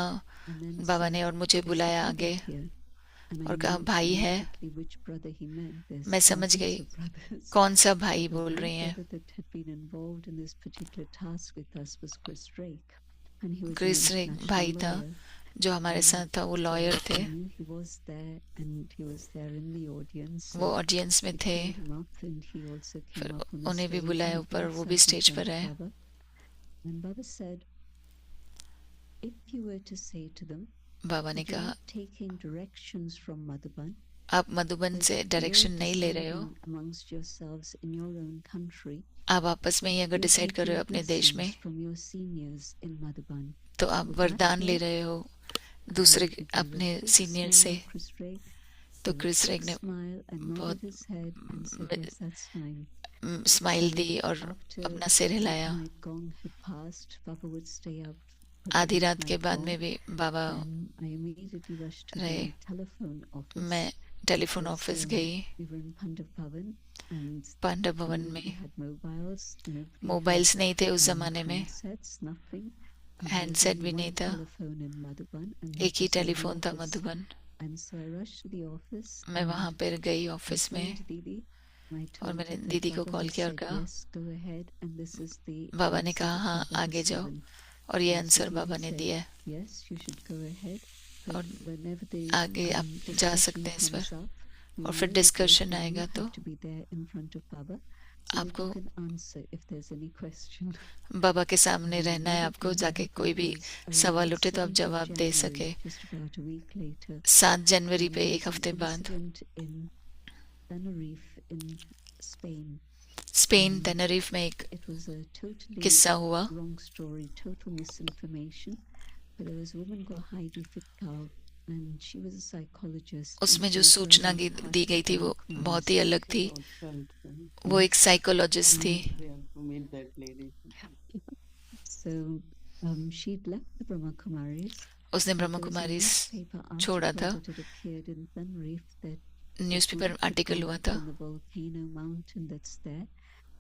Speaker 2: बाबा ने और मुझे बुलाया आगे और कहा भाई है. मैं समझ गई कौन सा भाई बोल रही हैं. क्रिस रेक भाई था जो हमारे साथ था. वो लॉयर थे, वो ऑडियंस में थे. फिर उन्हें भी बुलाया ऊपर, वो भी स्टेज पर आए. बाबा ने कहा आप मधुबन से डायरेक्शन नहीं ले रहे हो, आप आपस में ही अगर डिसाइड कर रहे हो अपने देश में, तो आप वरदान ले रहे हो दूसरे अपने सीनियर से. तो क्रिस रेग ने बहुत स्माइल दी और अपना सिर हिलाया. आधी रात के बाद में भी बाबा रहे. मैं टेलीफोन ऑफिस गई. पांडव भवन में मोबाइल्स नहीं थे उस जमाने में, हैंडसेट भी नहीं था, एक ही टेलीफोन था मधुबन. मैं वहां पर गई ऑफिस में और मैंने दीदी को कॉल किया और कहा, बाबा ने कहा हाँ आगे जाओ. और ये आंसर बाबा ने दिया है और आगे आप जा सकते हैं इस पर. और फिर डिस्कशन आएगा तो आपको बाबा के सामने रहना है. आपको जाके कोई भी सवाल उठे तो आप जवाब दे सके. 7 जनवरी पे एक हफ्ते बाद स्पेन टेनरीफ में एक किस्सा हुआ. उसमें जो सूचना दी गई थी वो बहुत ही अलग थी. वो एक साइकोलॉजिस्ट थी.
Speaker 4: So she'd left the Brahma Kumaris.
Speaker 2: उसने
Speaker 4: But
Speaker 2: Brahma
Speaker 4: there was a
Speaker 2: Kumari
Speaker 4: newspaper
Speaker 2: छोड़ा
Speaker 4: article
Speaker 2: था,
Speaker 4: that had appeared in Tenerife that
Speaker 2: newspaper
Speaker 4: wanted to
Speaker 2: article
Speaker 4: go
Speaker 2: हुआ
Speaker 4: up
Speaker 2: था
Speaker 4: on the volcano mountain that's there,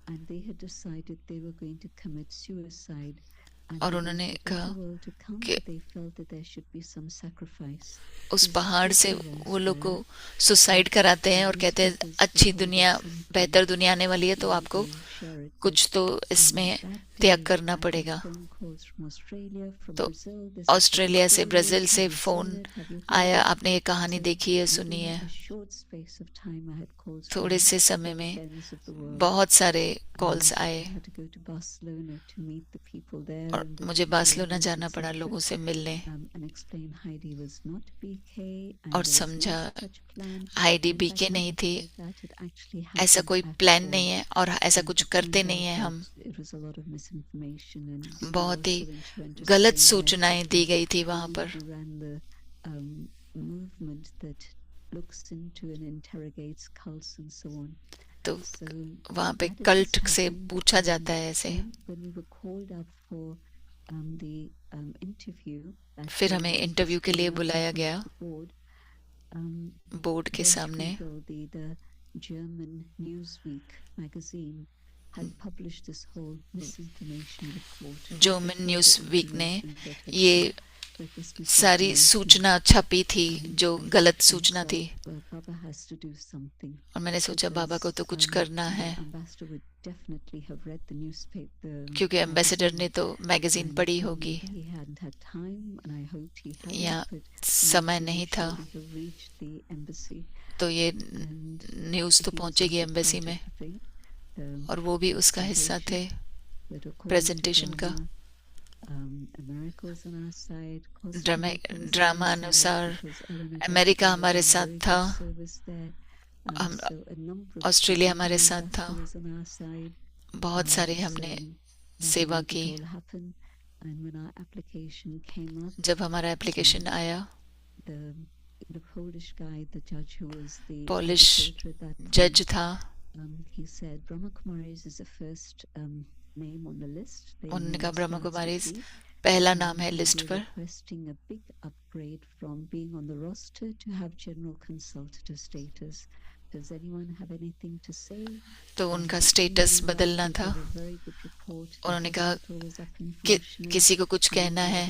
Speaker 4: and they had decided they were going to commit suicide. And
Speaker 2: और
Speaker 4: they
Speaker 2: उन्होंने
Speaker 4: wanted the
Speaker 2: कहा
Speaker 4: whole world to come,
Speaker 2: कि
Speaker 4: but they felt that there should be some sacrifice.
Speaker 2: उस
Speaker 4: This
Speaker 2: पहाड़ से
Speaker 4: paper
Speaker 2: वो
Speaker 4: was
Speaker 2: लोग को
Speaker 4: there.
Speaker 2: सुसाइड कराते हैं और कहते हैं
Speaker 4: Newspapers
Speaker 2: अच्छी
Speaker 4: were told
Speaker 2: दुनिया,
Speaker 4: at some
Speaker 2: बेहतर
Speaker 4: point
Speaker 2: दुनिया आने वाली है तो
Speaker 4: they
Speaker 2: आपको
Speaker 4: will share it with.
Speaker 2: कुछ तो इसमें
Speaker 4: That
Speaker 2: त्याग
Speaker 4: day,
Speaker 2: करना
Speaker 4: I got
Speaker 2: पड़ेगा।
Speaker 4: phone calls from Australia, from
Speaker 2: तो
Speaker 4: Brazil. This is from
Speaker 2: Australia से,
Speaker 4: Australia.
Speaker 2: ब्राज़ील से
Speaker 4: Have you
Speaker 2: phone
Speaker 4: seen it? Have you heard
Speaker 2: आया,
Speaker 4: it?
Speaker 2: आपने ये कहानी
Speaker 4: So
Speaker 2: देखी है, सुनी
Speaker 4: within
Speaker 2: है।
Speaker 4: a short space of time, I had calls
Speaker 2: थोड़े
Speaker 4: from
Speaker 2: से समय
Speaker 4: both
Speaker 2: में
Speaker 4: ends of the world.
Speaker 2: बहुत सारे कॉल्स
Speaker 4: And
Speaker 2: आए
Speaker 4: I had to go to Barcelona to meet the people there
Speaker 2: और
Speaker 4: and the
Speaker 2: मुझे बार्सिलोना
Speaker 4: foreigners,
Speaker 2: जाना पड़ा
Speaker 4: etc.
Speaker 2: लोगों से मिलने
Speaker 4: And explain Heidi was not BK and
Speaker 2: और
Speaker 4: there was
Speaker 2: समझा
Speaker 4: no such plan.
Speaker 2: हाइडी
Speaker 4: In
Speaker 2: बीके
Speaker 4: fact,
Speaker 2: नहीं थी,
Speaker 4: nothing like that had actually
Speaker 2: ऐसा
Speaker 4: happened
Speaker 2: कोई
Speaker 4: at
Speaker 2: प्लान
Speaker 4: all.
Speaker 2: नहीं है और ऐसा कुछ
Speaker 4: It
Speaker 2: करते
Speaker 4: turned
Speaker 2: नहीं
Speaker 4: out
Speaker 2: है हम।
Speaker 4: that it was a lot of misinformation and we
Speaker 2: बहुत ही
Speaker 4: also went to
Speaker 2: गलत
Speaker 4: Spain where
Speaker 2: सूचनाएं दी गई थी वहां
Speaker 4: we
Speaker 2: पर।
Speaker 4: who ran the movement that looks into and interrogates cults and so on.
Speaker 2: तो
Speaker 4: So
Speaker 2: वहां पे
Speaker 4: that had
Speaker 2: कल्ट
Speaker 4: just
Speaker 2: से
Speaker 4: happened.
Speaker 2: पूछा जाता है ऐसे।
Speaker 4: Then when we were called up for the interview, that
Speaker 2: फिर
Speaker 4: day
Speaker 2: हमें
Speaker 4: I was
Speaker 2: इंटरव्यू के लिए
Speaker 4: going up in
Speaker 2: बुलाया
Speaker 4: front
Speaker 2: गया
Speaker 4: of the board.
Speaker 2: बोर्ड के
Speaker 4: Der
Speaker 2: सामने।
Speaker 4: Spiegel, the German Newsweek magazine, had published this whole misinformation report.
Speaker 2: German Newsweek ने
Speaker 4: Information that had
Speaker 2: ये
Speaker 4: said that this
Speaker 2: सारी
Speaker 4: misinformation,
Speaker 2: सूचना छपी थी जो गलत
Speaker 4: and
Speaker 2: सूचना
Speaker 4: so,
Speaker 2: थी
Speaker 4: Baba has to do something.
Speaker 2: और मैंने सोचा बाबा को तो कुछ
Speaker 4: Because,
Speaker 2: करना
Speaker 4: the
Speaker 2: है
Speaker 4: ambassador would definitely have read the newspaper,
Speaker 2: क्योंकि एम्बेसडर ने
Speaker 4: magazine,
Speaker 2: तो मैगजीन
Speaker 4: and
Speaker 2: पढ़ी होगी।
Speaker 4: he hadn't had time, and I hoped he had,
Speaker 2: या
Speaker 4: but
Speaker 2: समय
Speaker 4: news
Speaker 2: नहीं
Speaker 4: would
Speaker 2: था
Speaker 4: surely have reached the embassy.
Speaker 2: तो ये
Speaker 4: And
Speaker 2: न्यूज़ तो
Speaker 4: he was
Speaker 2: पहुंचेगी
Speaker 4: also
Speaker 2: एम्बेसी
Speaker 4: part
Speaker 2: में
Speaker 4: of the
Speaker 2: और वो भी उसका हिस्सा थे
Speaker 4: that according to
Speaker 2: प्रेजेंटेशन का।
Speaker 4: drama, America was on our side, Costa
Speaker 2: drama
Speaker 4: Rica was on
Speaker 2: drama
Speaker 4: our side,
Speaker 2: अनुसार
Speaker 4: because Eleanor
Speaker 2: अमेरिका
Speaker 4: Duffy
Speaker 2: हमारे
Speaker 4: was doing
Speaker 2: साथ
Speaker 4: very
Speaker 2: था,
Speaker 4: good service there.
Speaker 2: हम
Speaker 4: So a number of
Speaker 2: Australia
Speaker 4: people,
Speaker 2: हमारे
Speaker 4: Helen
Speaker 2: साथ था,
Speaker 4: Duffy was on our side.
Speaker 2: बहुत सारे
Speaker 4: So
Speaker 2: हमने
Speaker 4: that
Speaker 2: सेवा
Speaker 4: made
Speaker 2: की।
Speaker 4: it all happen. And when our application came up,
Speaker 2: जब हमारा एप्लीकेशन आया,
Speaker 4: the Polish guy, the judge who was the
Speaker 2: Polish
Speaker 4: arbitrator at that time,
Speaker 2: जज था,
Speaker 4: he said Brahma Kumaris is the first name on the list. Their
Speaker 2: उन्होंने
Speaker 4: name
Speaker 2: कहा Brahma
Speaker 4: starts with
Speaker 2: Kumaris
Speaker 4: B.
Speaker 2: पहला नाम है
Speaker 4: And
Speaker 2: लिस्ट
Speaker 4: we're
Speaker 2: पर
Speaker 4: requesting a big upgrade from being on the roster to have general consultative status. Does anyone have anything to say?
Speaker 2: तो उनका status बदलना था। उन्होंने कहा कि किसी को कुछ कहना है।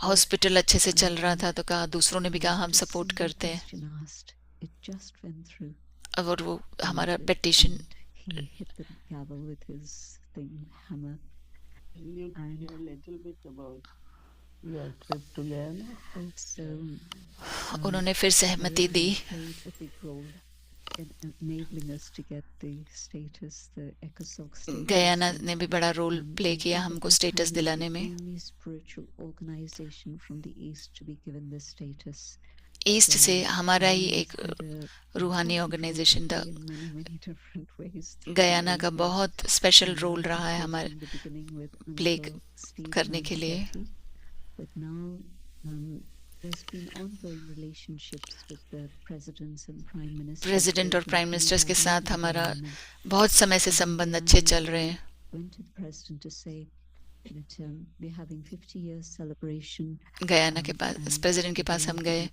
Speaker 2: हॉस्पिटल अच्छे से चल रहा था तो कहा, दूसरों ने भी कहा हम सपोर्ट करते हैं और वो हमारा petition.
Speaker 1: Can you tell a little bit about your trip to Guyana?
Speaker 2: उन्होंने फिर सहमति दी। गयाना ने भी बड़ा रोल प्ले किया हमको स्टेटस दिलाने में। ईस्ट से हमारा ही एक रूहानी ऑर्गेनाइजेशन था। गयाना का बहुत स्पेशल रोल रहा है हमारे प्ले करने के लिए। प्रेसिडेंट और प्राइम मिनिस्टर्स के साथ हमारा बहुत समय से संबंध अच्छे चल रहे हैं। गयाना के पास, प्रेसिडेंट के पास हम गए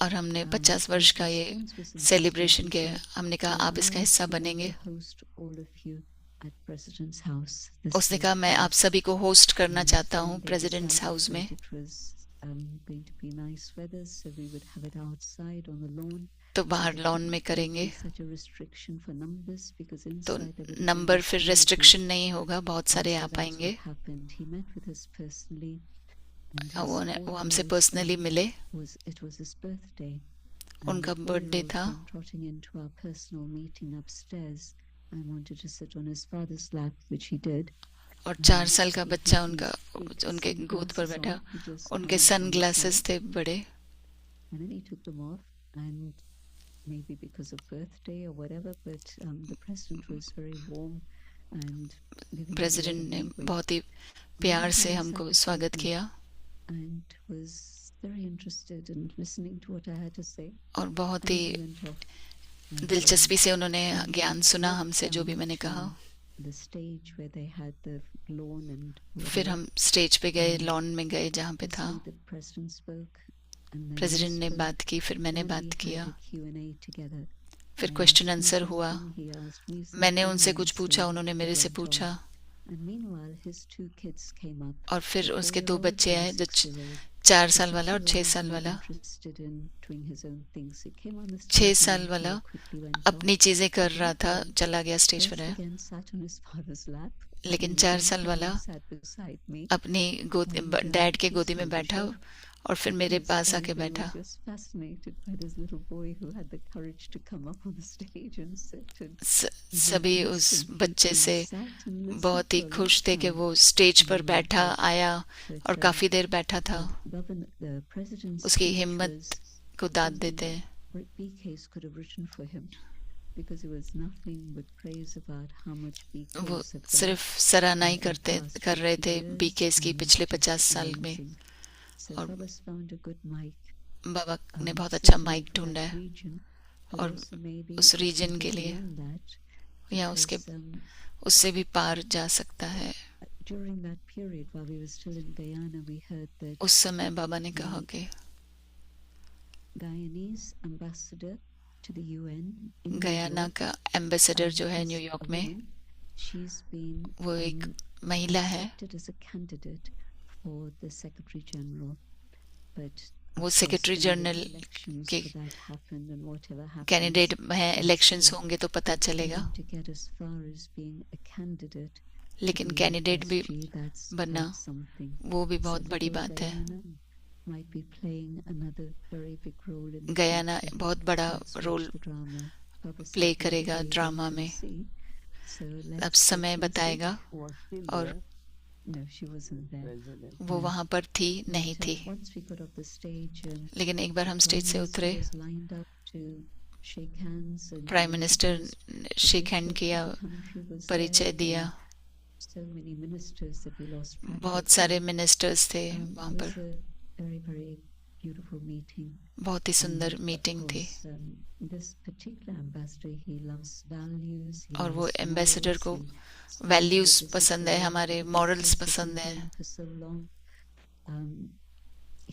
Speaker 2: और हमने 50 वर्ष का ये सेलिब्रेशन किया। हमने कहा आप इसका हिस्सा बनेंगे। उसने कहा मैं आप सभी को होस्ट करना चाहता हूँ प्रेसिडेंट्स हाउस में। तो बाहर लॉन में करेंगे तो नंबर फिर रेस्ट्रिक्शन नहीं होगा, बहुत सारे आ पाएंगे। वो हमसे पर्सनली मिले। उनका बर्थडे था। और 4 साल का बच्चा उनका उनके गोद पर बैठा। उनके सन ग्लासेस थे बड़े।
Speaker 4: Maybe because of birthday or whatever, but the president was very warm and
Speaker 2: president ने बहुत ही प्यार से हमको स्वागत किया
Speaker 4: and was very interested in listening to what I had to say.
Speaker 2: और बहुत ही दिलचस्पी से उन्होंने ज्ञान सुना हमसे जो भी मैंने कहा।
Speaker 4: the stage where they had the lawn and
Speaker 2: फिर हम स्टेज पे गए, लॉन में गए जहाँ पे था.
Speaker 4: the president spoke and then
Speaker 2: president
Speaker 4: we
Speaker 2: ने
Speaker 4: spoke,
Speaker 2: बात की, फिर मैंने
Speaker 4: and we
Speaker 2: बात
Speaker 4: had
Speaker 2: किया.
Speaker 4: a Q&A together.
Speaker 2: फिर
Speaker 4: I
Speaker 2: question
Speaker 4: asked him
Speaker 2: answer हुआ.
Speaker 4: something, he asked me
Speaker 2: मैंने
Speaker 4: something,
Speaker 2: उनसे
Speaker 4: and
Speaker 2: कुछ
Speaker 4: so
Speaker 2: पूछा, उन्होंने मेरे से
Speaker 4: went on.
Speaker 2: पूछा.
Speaker 4: And meanwhile, his 2 kids came up.
Speaker 2: और फिर
Speaker 4: The
Speaker 2: उसके 2
Speaker 4: 4-year-old
Speaker 2: बच्चे
Speaker 4: and
Speaker 2: आए,
Speaker 4: the
Speaker 2: जो
Speaker 4: 6-year-old.
Speaker 2: 4
Speaker 4: The
Speaker 2: साल वाला और 6
Speaker 4: 6-year-old
Speaker 2: साल
Speaker 4: was
Speaker 2: वाला.
Speaker 4: interested in doing his own things. He came on the
Speaker 2: 6
Speaker 4: stage
Speaker 2: साल
Speaker 4: and
Speaker 2: वाला
Speaker 4: very quickly went
Speaker 2: अपनी
Speaker 4: off.
Speaker 2: चीजें कर रहा था,
Speaker 4: Then
Speaker 2: चला गया स्टेज पर.
Speaker 4: first again sat on his father's lap.
Speaker 2: लेकिन
Speaker 4: and
Speaker 2: 4
Speaker 4: then
Speaker 2: साल
Speaker 4: came
Speaker 2: वाला
Speaker 4: and sat beside me.
Speaker 2: अपनी गोदी,
Speaker 4: And
Speaker 2: डैड के
Speaker 4: he
Speaker 2: गोदी में
Speaker 4: started to
Speaker 2: बैठा
Speaker 4: show.
Speaker 2: और फिर मेरे
Speaker 4: Yes,
Speaker 2: पास आके
Speaker 4: everybody
Speaker 2: बैठा.
Speaker 4: was just fascinated by this little boy who had the courage to come up on the stage and sit. And
Speaker 2: सभी उस बच्चे से
Speaker 4: sat and listened
Speaker 2: बहुत ही
Speaker 4: for a
Speaker 2: खुश
Speaker 4: long
Speaker 2: थे कि
Speaker 4: time.
Speaker 2: वो स्टेज पर बैठा, आया
Speaker 4: But,
Speaker 2: और काफी देर बैठा था.
Speaker 4: the president's
Speaker 2: उसकी
Speaker 4: speech
Speaker 2: हिम्मत
Speaker 4: was
Speaker 2: को दाद
Speaker 4: something
Speaker 2: देते हैं.
Speaker 4: that BKs could have written for him, because it was nothing but praise about how much BKs
Speaker 2: वो
Speaker 4: have done.
Speaker 2: सिर्फ सराहना ही
Speaker 4: in the
Speaker 2: करते
Speaker 4: past
Speaker 2: कर रहे
Speaker 4: 50
Speaker 2: थे
Speaker 4: years,
Speaker 2: बीकेएस की
Speaker 4: and
Speaker 2: पिछले
Speaker 4: just
Speaker 2: 50 साल में.
Speaker 4: amazing. So
Speaker 2: और
Speaker 4: Baba's found a good mic.
Speaker 2: बाबा ने बहुत अच्छा
Speaker 4: certainly
Speaker 2: माइक
Speaker 4: for
Speaker 2: ढूंढा
Speaker 4: that
Speaker 2: है,
Speaker 4: region, but
Speaker 2: और
Speaker 4: also maybe
Speaker 2: उस
Speaker 4: it
Speaker 2: रीजन
Speaker 4: can
Speaker 2: के
Speaker 4: go
Speaker 2: लिए
Speaker 4: beyond that,
Speaker 2: या उसके
Speaker 4: because,
Speaker 2: उससे भी पार जा सकता है.
Speaker 4: during that period while we were still in Guyana, we heard that
Speaker 2: उस समय बाबा ने कहा कि
Speaker 4: Guyanese ambassador to the UN in New
Speaker 2: Guyana
Speaker 4: York,
Speaker 2: का एम्बेसडर जो है
Speaker 4: is
Speaker 2: न्यूयॉर्क
Speaker 4: a
Speaker 2: में,
Speaker 4: woman. She's been
Speaker 2: वो एक महिला है.
Speaker 4: accepted as a candidate for the Secretary General, but
Speaker 2: वो
Speaker 4: of
Speaker 2: secretary
Speaker 4: course, when the
Speaker 2: general
Speaker 4: elections
Speaker 2: के
Speaker 4: for that happened and whatever happened,
Speaker 2: candidate हैं. इलेक्शंस
Speaker 4: so
Speaker 2: होंगे तो पता चलेगा,
Speaker 4: to get as far as being a candidate to
Speaker 2: लेकिन
Speaker 4: be
Speaker 2: candidate भी
Speaker 4: SG, that's
Speaker 2: बनना
Speaker 4: quite something.
Speaker 2: वो भी
Speaker 4: So
Speaker 2: बहुत बड़ी
Speaker 4: little
Speaker 2: बात है.
Speaker 4: Guyana might be playing another very big role in the
Speaker 2: Guyana
Speaker 4: future.
Speaker 2: बहुत बड़ा
Speaker 4: Let's watch
Speaker 2: role
Speaker 4: the drama. Baba said
Speaker 2: play
Speaker 4: we will
Speaker 2: करेगा
Speaker 4: wait
Speaker 2: ड्रामा
Speaker 4: and
Speaker 2: में.
Speaker 4: see. So
Speaker 2: अब
Speaker 4: let's
Speaker 2: समय
Speaker 4: wait and see.
Speaker 2: बताएगा.
Speaker 1: Was she
Speaker 2: और
Speaker 1: there,
Speaker 4: No, she wasn't there.
Speaker 1: President?
Speaker 2: वो वहाँ पर थी नहीं
Speaker 4: But,
Speaker 2: थी.
Speaker 4: once we got off the stage,
Speaker 2: लेकिन एक बार हम स्टेज से
Speaker 4: Prime
Speaker 2: उतरे,
Speaker 4: Minister was lined up to shake hands and
Speaker 2: prime
Speaker 4: he
Speaker 2: minister
Speaker 4: introduced
Speaker 2: shake
Speaker 4: the
Speaker 2: hand
Speaker 4: bishop
Speaker 2: किया,
Speaker 4: of the country was
Speaker 2: परिचय
Speaker 4: there,
Speaker 2: दिया.
Speaker 4: and so many ministers that we lost track
Speaker 2: बहुत
Speaker 4: of.
Speaker 2: सारे ministers थे
Speaker 4: It
Speaker 2: वहाँ
Speaker 4: was
Speaker 2: पर.
Speaker 4: a very, very beautiful meeting.
Speaker 2: बहुत ही सुंदर
Speaker 4: And, of
Speaker 2: मीटिंग थी.
Speaker 4: course, this particular ambassador, he loves values, he
Speaker 2: और वो
Speaker 4: loves
Speaker 2: एम्बेसडर
Speaker 4: morals,
Speaker 2: को
Speaker 4: he stands
Speaker 2: values
Speaker 4: with this
Speaker 2: पसंद है,
Speaker 4: Islam
Speaker 2: हमारे
Speaker 4: that
Speaker 2: मॉरल्स
Speaker 4: has
Speaker 2: पसंद
Speaker 4: been
Speaker 2: है.
Speaker 4: going for so long.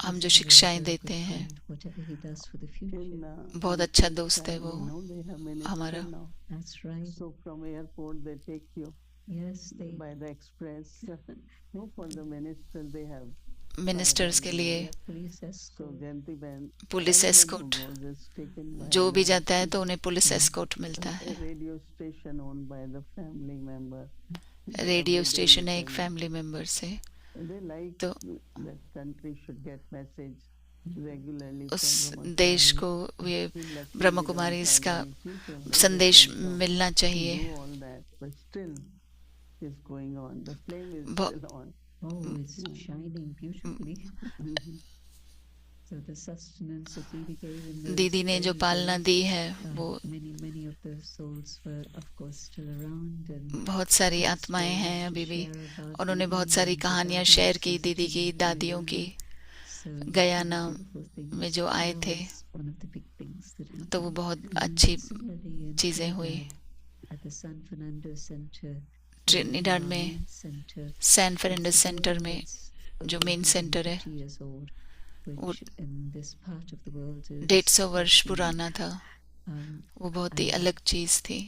Speaker 2: हम
Speaker 4: He's
Speaker 2: जो
Speaker 4: a very,
Speaker 2: शिक्षाएं
Speaker 4: very
Speaker 2: देते
Speaker 4: good
Speaker 2: हैं,
Speaker 4: friend, whatever he does for the future.
Speaker 1: In,
Speaker 2: बहुत
Speaker 1: on
Speaker 2: अच्छा
Speaker 1: each
Speaker 2: दोस्त है
Speaker 1: side,
Speaker 2: वो
Speaker 1: you know, they have minister
Speaker 2: हमारा.
Speaker 1: now.
Speaker 4: That's right.
Speaker 1: So from airport they take you
Speaker 4: Yes, they.
Speaker 1: by the express. No, for the minister they have.
Speaker 2: Ministers के लिए
Speaker 4: Police
Speaker 1: So
Speaker 4: escort.
Speaker 1: Jayanti Ben,
Speaker 2: police
Speaker 1: everyone
Speaker 2: escort,
Speaker 1: who goes is taken by
Speaker 2: जो भी
Speaker 1: the
Speaker 2: जाता है तो उन्हें police escort मिलता
Speaker 1: a
Speaker 2: है.
Speaker 1: radio station owned by the family member.
Speaker 2: Radio
Speaker 1: Every day
Speaker 2: station
Speaker 1: they
Speaker 2: है एक
Speaker 1: tell you.
Speaker 2: फैमिली मेंबर से.
Speaker 1: They like
Speaker 2: तो
Speaker 1: that country should get message regularly
Speaker 2: उस
Speaker 1: from Brahma
Speaker 2: देश
Speaker 1: Kumari.
Speaker 2: को ये
Speaker 1: Feel lucky
Speaker 2: Brahma
Speaker 1: we
Speaker 2: Kumari
Speaker 1: don't
Speaker 2: इसका
Speaker 1: have any people who
Speaker 2: संदेश
Speaker 1: can come
Speaker 2: मिलना
Speaker 1: to
Speaker 2: चाहिए.
Speaker 1: do all that, but still is going on. The flame is
Speaker 2: बहुत
Speaker 1: still on.
Speaker 4: Oh, it's shining beautifully. So the sustenance that Didi gave in those
Speaker 2: दीदी ने जो
Speaker 4: early
Speaker 2: पालना
Speaker 4: days,
Speaker 2: दी है वो
Speaker 4: many of those souls were, of course, still around. And
Speaker 2: बहुत सारी
Speaker 4: had
Speaker 2: आत्माएं हैं
Speaker 4: stories to
Speaker 2: अभी भी.
Speaker 4: share about
Speaker 2: उन्होंने
Speaker 4: Didi
Speaker 2: बहुत सारी
Speaker 4: and the
Speaker 2: कहानियां
Speaker 4: daddies
Speaker 2: शेयर की दीदी की,
Speaker 4: visiting
Speaker 2: दादियों की.
Speaker 4: Guyana. So
Speaker 2: Guyana
Speaker 4: beautiful things.
Speaker 2: में जो आए
Speaker 4: That
Speaker 2: थे
Speaker 4: was one of the big things that
Speaker 2: तो वो
Speaker 4: happened.
Speaker 2: बहुत
Speaker 4: And
Speaker 2: अच्छी
Speaker 4: similarly in
Speaker 2: चीजें हुई.
Speaker 4: Trinidad, at the San Fernando Center,
Speaker 2: Trinidad
Speaker 4: our
Speaker 2: में
Speaker 4: main center,
Speaker 2: San Fernandes
Speaker 4: it's a
Speaker 2: centre
Speaker 4: building
Speaker 2: में
Speaker 4: that's
Speaker 2: जो
Speaker 4: over
Speaker 2: मेन सेंटर है
Speaker 4: 150 years old,
Speaker 2: वो
Speaker 4: which in this part of the world is
Speaker 2: 150 वर्ष
Speaker 4: quite unique.
Speaker 2: पुराना था.
Speaker 4: Um,
Speaker 2: वो बहुत ही
Speaker 4: and
Speaker 2: अलग चीज थी.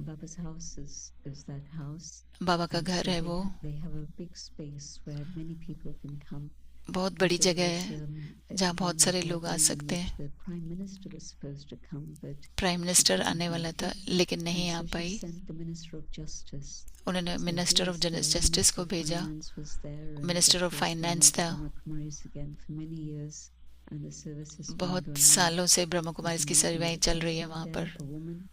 Speaker 4: Baba's house is that house.
Speaker 2: बाबा का
Speaker 4: And
Speaker 2: घर
Speaker 4: so
Speaker 2: है वो.
Speaker 4: they have a big space where many people can come.
Speaker 2: बहुत बड़ी
Speaker 4: So
Speaker 2: जगह
Speaker 4: there's,
Speaker 2: है जहाँ बहुत सारे लोग आ सकते हैं.
Speaker 4: The Prime Minister was supposed to come, but
Speaker 2: prime minister आने वाला था लेकिन नहीं आ
Speaker 4: and so she
Speaker 2: pi.
Speaker 4: sent the Minister of Justice.
Speaker 2: उन्होंने
Speaker 4: So
Speaker 2: minister
Speaker 4: he
Speaker 2: of
Speaker 4: was there,
Speaker 2: justice को
Speaker 4: Minister of
Speaker 2: भेजा.
Speaker 4: Finance was there, and
Speaker 2: minister
Speaker 4: of
Speaker 2: of
Speaker 4: course we
Speaker 2: finance
Speaker 4: had
Speaker 2: था.
Speaker 4: Brahma Kumaris again for many years, and the service has been
Speaker 2: बहुत
Speaker 4: going on.
Speaker 2: सालों से ब्रह्म कुमारी की
Speaker 4: There's a
Speaker 2: सेवाएं
Speaker 4: meeting
Speaker 2: चल
Speaker 4: with
Speaker 2: रही है
Speaker 4: the
Speaker 2: वहाँ
Speaker 4: president
Speaker 2: पर.
Speaker 4: there, a woman,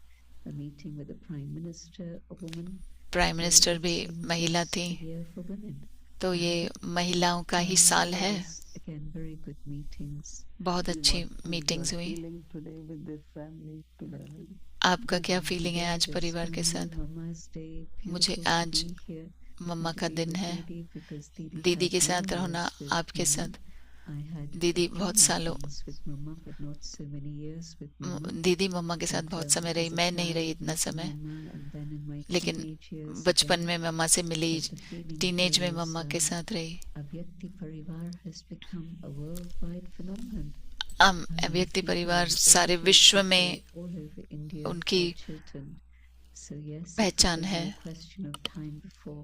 Speaker 4: a meeting with the Prime Minister, a woman.
Speaker 2: Prime
Speaker 4: So
Speaker 2: minister
Speaker 4: it
Speaker 2: भी
Speaker 4: seems
Speaker 2: महिला
Speaker 4: it's
Speaker 2: थी.
Speaker 4: a year for women.
Speaker 2: तो ये महिलाओं का ही साल
Speaker 4: There
Speaker 2: है.
Speaker 4: was, again, very good meetings.
Speaker 2: बहुत अच्छी
Speaker 1: What is
Speaker 2: मीटिंग्स
Speaker 1: your
Speaker 2: हुई.
Speaker 1: feeling today with this family together?
Speaker 2: आपका क्या फीलिंग है आज
Speaker 4: It's
Speaker 2: परिवार के
Speaker 4: Mama-
Speaker 2: साथ?
Speaker 4: Mama's Day,
Speaker 2: मुझे
Speaker 4: beautiful to
Speaker 2: आज
Speaker 4: be here,
Speaker 2: मम्मा
Speaker 4: to
Speaker 2: का
Speaker 4: be
Speaker 2: दिन
Speaker 4: with
Speaker 2: है.
Speaker 4: Didi, because Didi
Speaker 2: दीदी
Speaker 4: has
Speaker 2: के साथ
Speaker 4: memories
Speaker 2: रहना
Speaker 4: with
Speaker 2: आपके
Speaker 4: Mama.
Speaker 2: साथ
Speaker 4: I had
Speaker 2: दीदी बहुत सालों
Speaker 4: experience with Mama, but not so many years with Mama.
Speaker 2: दीदी मम्मा के साथ
Speaker 4: But,
Speaker 2: बहुत समय
Speaker 4: as
Speaker 2: रही,
Speaker 4: a
Speaker 2: मैं नहीं रही
Speaker 4: child
Speaker 2: इतना
Speaker 4: with
Speaker 2: समय,
Speaker 4: Mama, and then in my
Speaker 2: लेकिन
Speaker 4: teenage years
Speaker 2: बचपन
Speaker 4: again,
Speaker 2: में मम्मा से मिली,
Speaker 4: but the feeling
Speaker 2: teenage
Speaker 4: here
Speaker 2: में
Speaker 4: is,
Speaker 2: मम्मा के साथ रही।
Speaker 4: Avyakti Parivar has become a worldwide phenomenon.
Speaker 2: व्यक्ति
Speaker 4: People
Speaker 2: परिवार
Speaker 4: all
Speaker 2: सारे
Speaker 4: over,
Speaker 2: विश्व
Speaker 4: people
Speaker 2: में
Speaker 4: all over India
Speaker 2: उनकी
Speaker 4: watch it, and so yes, it
Speaker 2: पहचान
Speaker 4: was
Speaker 2: है।
Speaker 4: only a question of time before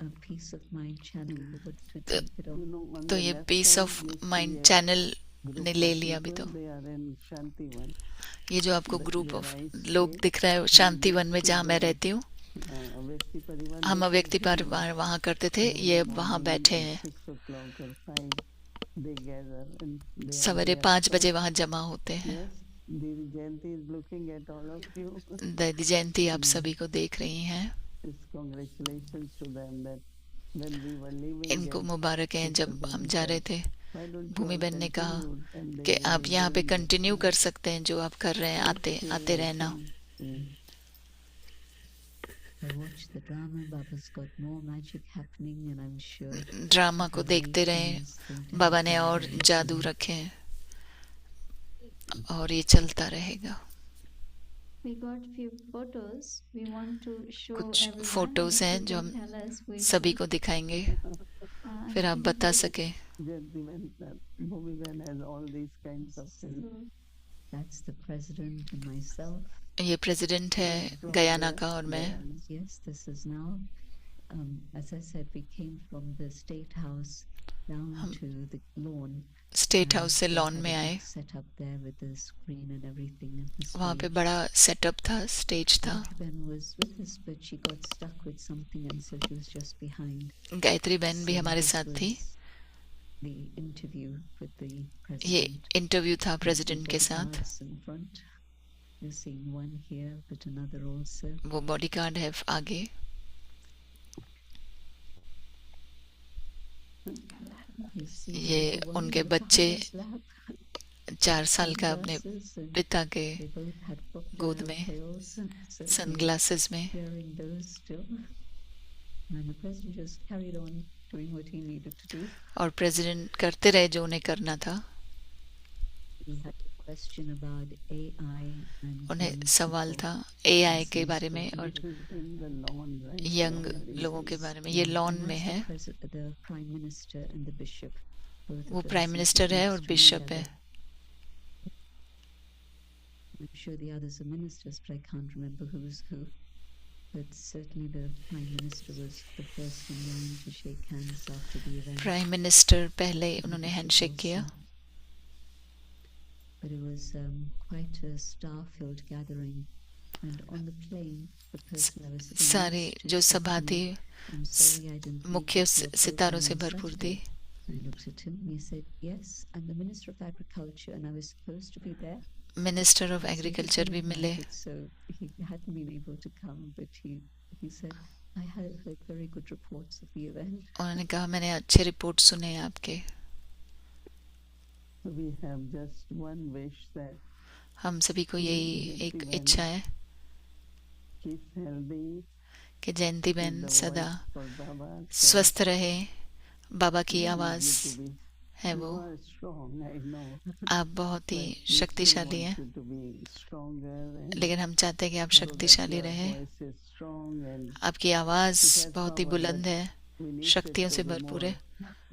Speaker 4: a Peace of Mind channel would to
Speaker 2: तो-
Speaker 4: take it on.
Speaker 1: on
Speaker 2: तो
Speaker 1: the
Speaker 2: ये
Speaker 1: left
Speaker 2: piece
Speaker 1: side
Speaker 2: of
Speaker 1: you see
Speaker 2: mind
Speaker 1: a
Speaker 2: channel
Speaker 1: group
Speaker 2: ने
Speaker 1: of
Speaker 2: ले लिया अभी
Speaker 1: people,
Speaker 2: तो।
Speaker 1: they are in Shantivan.
Speaker 2: ये जो आपको
Speaker 1: Where
Speaker 2: ग्रुप ऑफ
Speaker 1: I
Speaker 2: लोग
Speaker 1: stay,
Speaker 2: दिख रहा है शांतिवन में जहाँ मैं रहती हूँ,
Speaker 1: व्यक्ति परिवार
Speaker 2: हम
Speaker 1: they
Speaker 2: अव्यक्ति
Speaker 1: continue.
Speaker 2: परिवार वहाँ करते थे, ये वहाँ बैठे हैं।
Speaker 1: 6 o'clock or 5 they gather and they are
Speaker 2: सवेरे
Speaker 1: there.
Speaker 2: 5 बजे वहाँ जमा होते हैं।
Speaker 1: Yes, Devi Jayanti is looking at all of you.
Speaker 2: दीदी जयंती आप सभी को देख रही हैं।
Speaker 1: It's congratulations to them that when we were leaving
Speaker 2: इनको
Speaker 1: and
Speaker 2: मुबारक है। जब हम जा रहे थे,
Speaker 1: why don't you
Speaker 2: Bhumi
Speaker 1: all
Speaker 2: बहन ने कहा
Speaker 1: continue? And they
Speaker 2: कि
Speaker 1: were
Speaker 2: आप यहाँ पे
Speaker 1: doing that.
Speaker 2: कंटिन्यू कर सकते हैं, जो आप कर रहे हैं, आते रहना।
Speaker 4: I watched the drama. Baba's got more magic happening, and I'm sure
Speaker 2: drama को देखते रहे, बाबा ने और जादू रखे हैं और ये चलता रहेगा।
Speaker 3: We got few photos. We want to show
Speaker 2: कुछ
Speaker 3: everyone.
Speaker 2: फोटोज
Speaker 3: If
Speaker 2: हैं
Speaker 3: you
Speaker 2: जो
Speaker 3: can
Speaker 2: हम
Speaker 3: tell us which
Speaker 2: सभी
Speaker 3: one.
Speaker 2: को दिखाएंगे, फिर आप
Speaker 3: I think
Speaker 2: बता
Speaker 3: this is-
Speaker 2: सके।
Speaker 1: Bhumi Ben has all these kinds of things.
Speaker 3: so
Speaker 4: that's the president and myself.
Speaker 2: ये प्रेसिडेंट है गयाना का और मैं।
Speaker 4: Yes, this is now. As I said, we came from the state house down to the lawn.
Speaker 2: State
Speaker 4: and
Speaker 2: house से
Speaker 4: they
Speaker 2: lawn
Speaker 4: had
Speaker 2: में
Speaker 4: a
Speaker 2: आए,
Speaker 4: big setup there with the screen and everything. And the
Speaker 2: वहाँ पे
Speaker 4: stage.
Speaker 2: बड़ा setup था, stage था।
Speaker 4: Ben was with us, but she got stuck with something, and so she was just behind.
Speaker 2: Gayatri बहन भी
Speaker 4: So
Speaker 2: हमारे
Speaker 4: this
Speaker 2: साथ थी।
Speaker 4: was The interview with the
Speaker 2: ये
Speaker 4: president.
Speaker 2: इंटरव्यू था प्रेसिडेंट के साथ।
Speaker 4: Bodyguards in front. You're seeing one here, but another also.
Speaker 2: वो बॉडीगार्ड है आगे।
Speaker 4: You see
Speaker 2: ये
Speaker 4: the one
Speaker 2: उनके
Speaker 4: in the
Speaker 2: बच्चे
Speaker 4: father's lap,
Speaker 2: 4 साल का अपने
Speaker 4: sunglasses, and
Speaker 2: पिता के
Speaker 4: they both had
Speaker 2: गोद
Speaker 4: crocodile
Speaker 2: में,
Speaker 4: tails, so they
Speaker 2: सनग्लासेस में।
Speaker 4: were wearing those still. And the president just carried on doing what he needed to do.
Speaker 2: और प्रेसिडेंट करते रहे जो उन्हें करना था।
Speaker 4: He had a question about AI and
Speaker 2: उन्हें
Speaker 4: young
Speaker 2: सवाल
Speaker 4: people.
Speaker 2: था एआई के बारे में और
Speaker 1: This is in the lawn, right?
Speaker 2: Young लोगों के बारे में। ये लॉन
Speaker 4: And
Speaker 2: में
Speaker 4: that's
Speaker 2: है।
Speaker 4: the prime minister and the bishop. Both of
Speaker 2: वो
Speaker 4: them
Speaker 2: प्राइम
Speaker 4: sitting
Speaker 2: मिनिस्टर है
Speaker 4: next
Speaker 2: और
Speaker 4: to
Speaker 2: बिशप
Speaker 4: each
Speaker 2: है।
Speaker 4: other. I'm sure the others are ministers, but I can't remember who's who. But certainly the prime minister was the first in line to shake hands after the event.
Speaker 2: Prime minister पहले उन्होंने
Speaker 4: Bishop
Speaker 2: handshake किया।
Speaker 4: also. But it was quite a star-filled gathering. And on the plane, the person I was sitting
Speaker 2: सारी
Speaker 4: next to
Speaker 2: जो
Speaker 4: said
Speaker 2: सभा
Speaker 4: to
Speaker 2: थी
Speaker 4: me, I'm sorry I didn't meet
Speaker 2: मुख्य
Speaker 4: you for a
Speaker 2: सितारों से
Speaker 4: program on
Speaker 2: भरपूर थी।
Speaker 4: Saturday. I looked at him and he said, yes, I'm the Minister of Agriculture and I was supposed to be there.
Speaker 2: Minister of
Speaker 4: So he
Speaker 2: agriculture भी
Speaker 4: couldn't
Speaker 2: मिले।
Speaker 4: make it, so he hadn't been able to come, but he said, I had heard very good reports of the event.
Speaker 2: उन्होंने कहा मैंने अच्छे report सुने हैं आपके।
Speaker 1: We have just one wish that
Speaker 2: हम सभी को यही एक इच्छा है
Speaker 1: keep healthy,
Speaker 2: कि जयंती
Speaker 1: keep
Speaker 2: बहन
Speaker 1: the
Speaker 2: सदा
Speaker 1: voice for Baba.
Speaker 2: स्वस्थ रहे। बाबा की
Speaker 1: We need
Speaker 2: आवाज
Speaker 1: you to be-
Speaker 2: है
Speaker 1: you
Speaker 2: वो।
Speaker 1: are strong, I know.
Speaker 2: आप बहुत ही
Speaker 1: But we still
Speaker 2: शक्तिशाली हैं,
Speaker 1: want you to be stronger and
Speaker 2: लेकिन हम चाहते हैं कि आप
Speaker 1: so that
Speaker 2: शक्तिशाली
Speaker 1: your
Speaker 2: रहें।
Speaker 1: voice is strong and
Speaker 2: आपकी आवाज
Speaker 1: it has
Speaker 2: बहुत ही
Speaker 1: power,
Speaker 2: बुलंद
Speaker 1: but
Speaker 2: है,
Speaker 1: we need
Speaker 2: शक्तियों
Speaker 1: it
Speaker 2: से
Speaker 1: to be
Speaker 2: भरपूर है।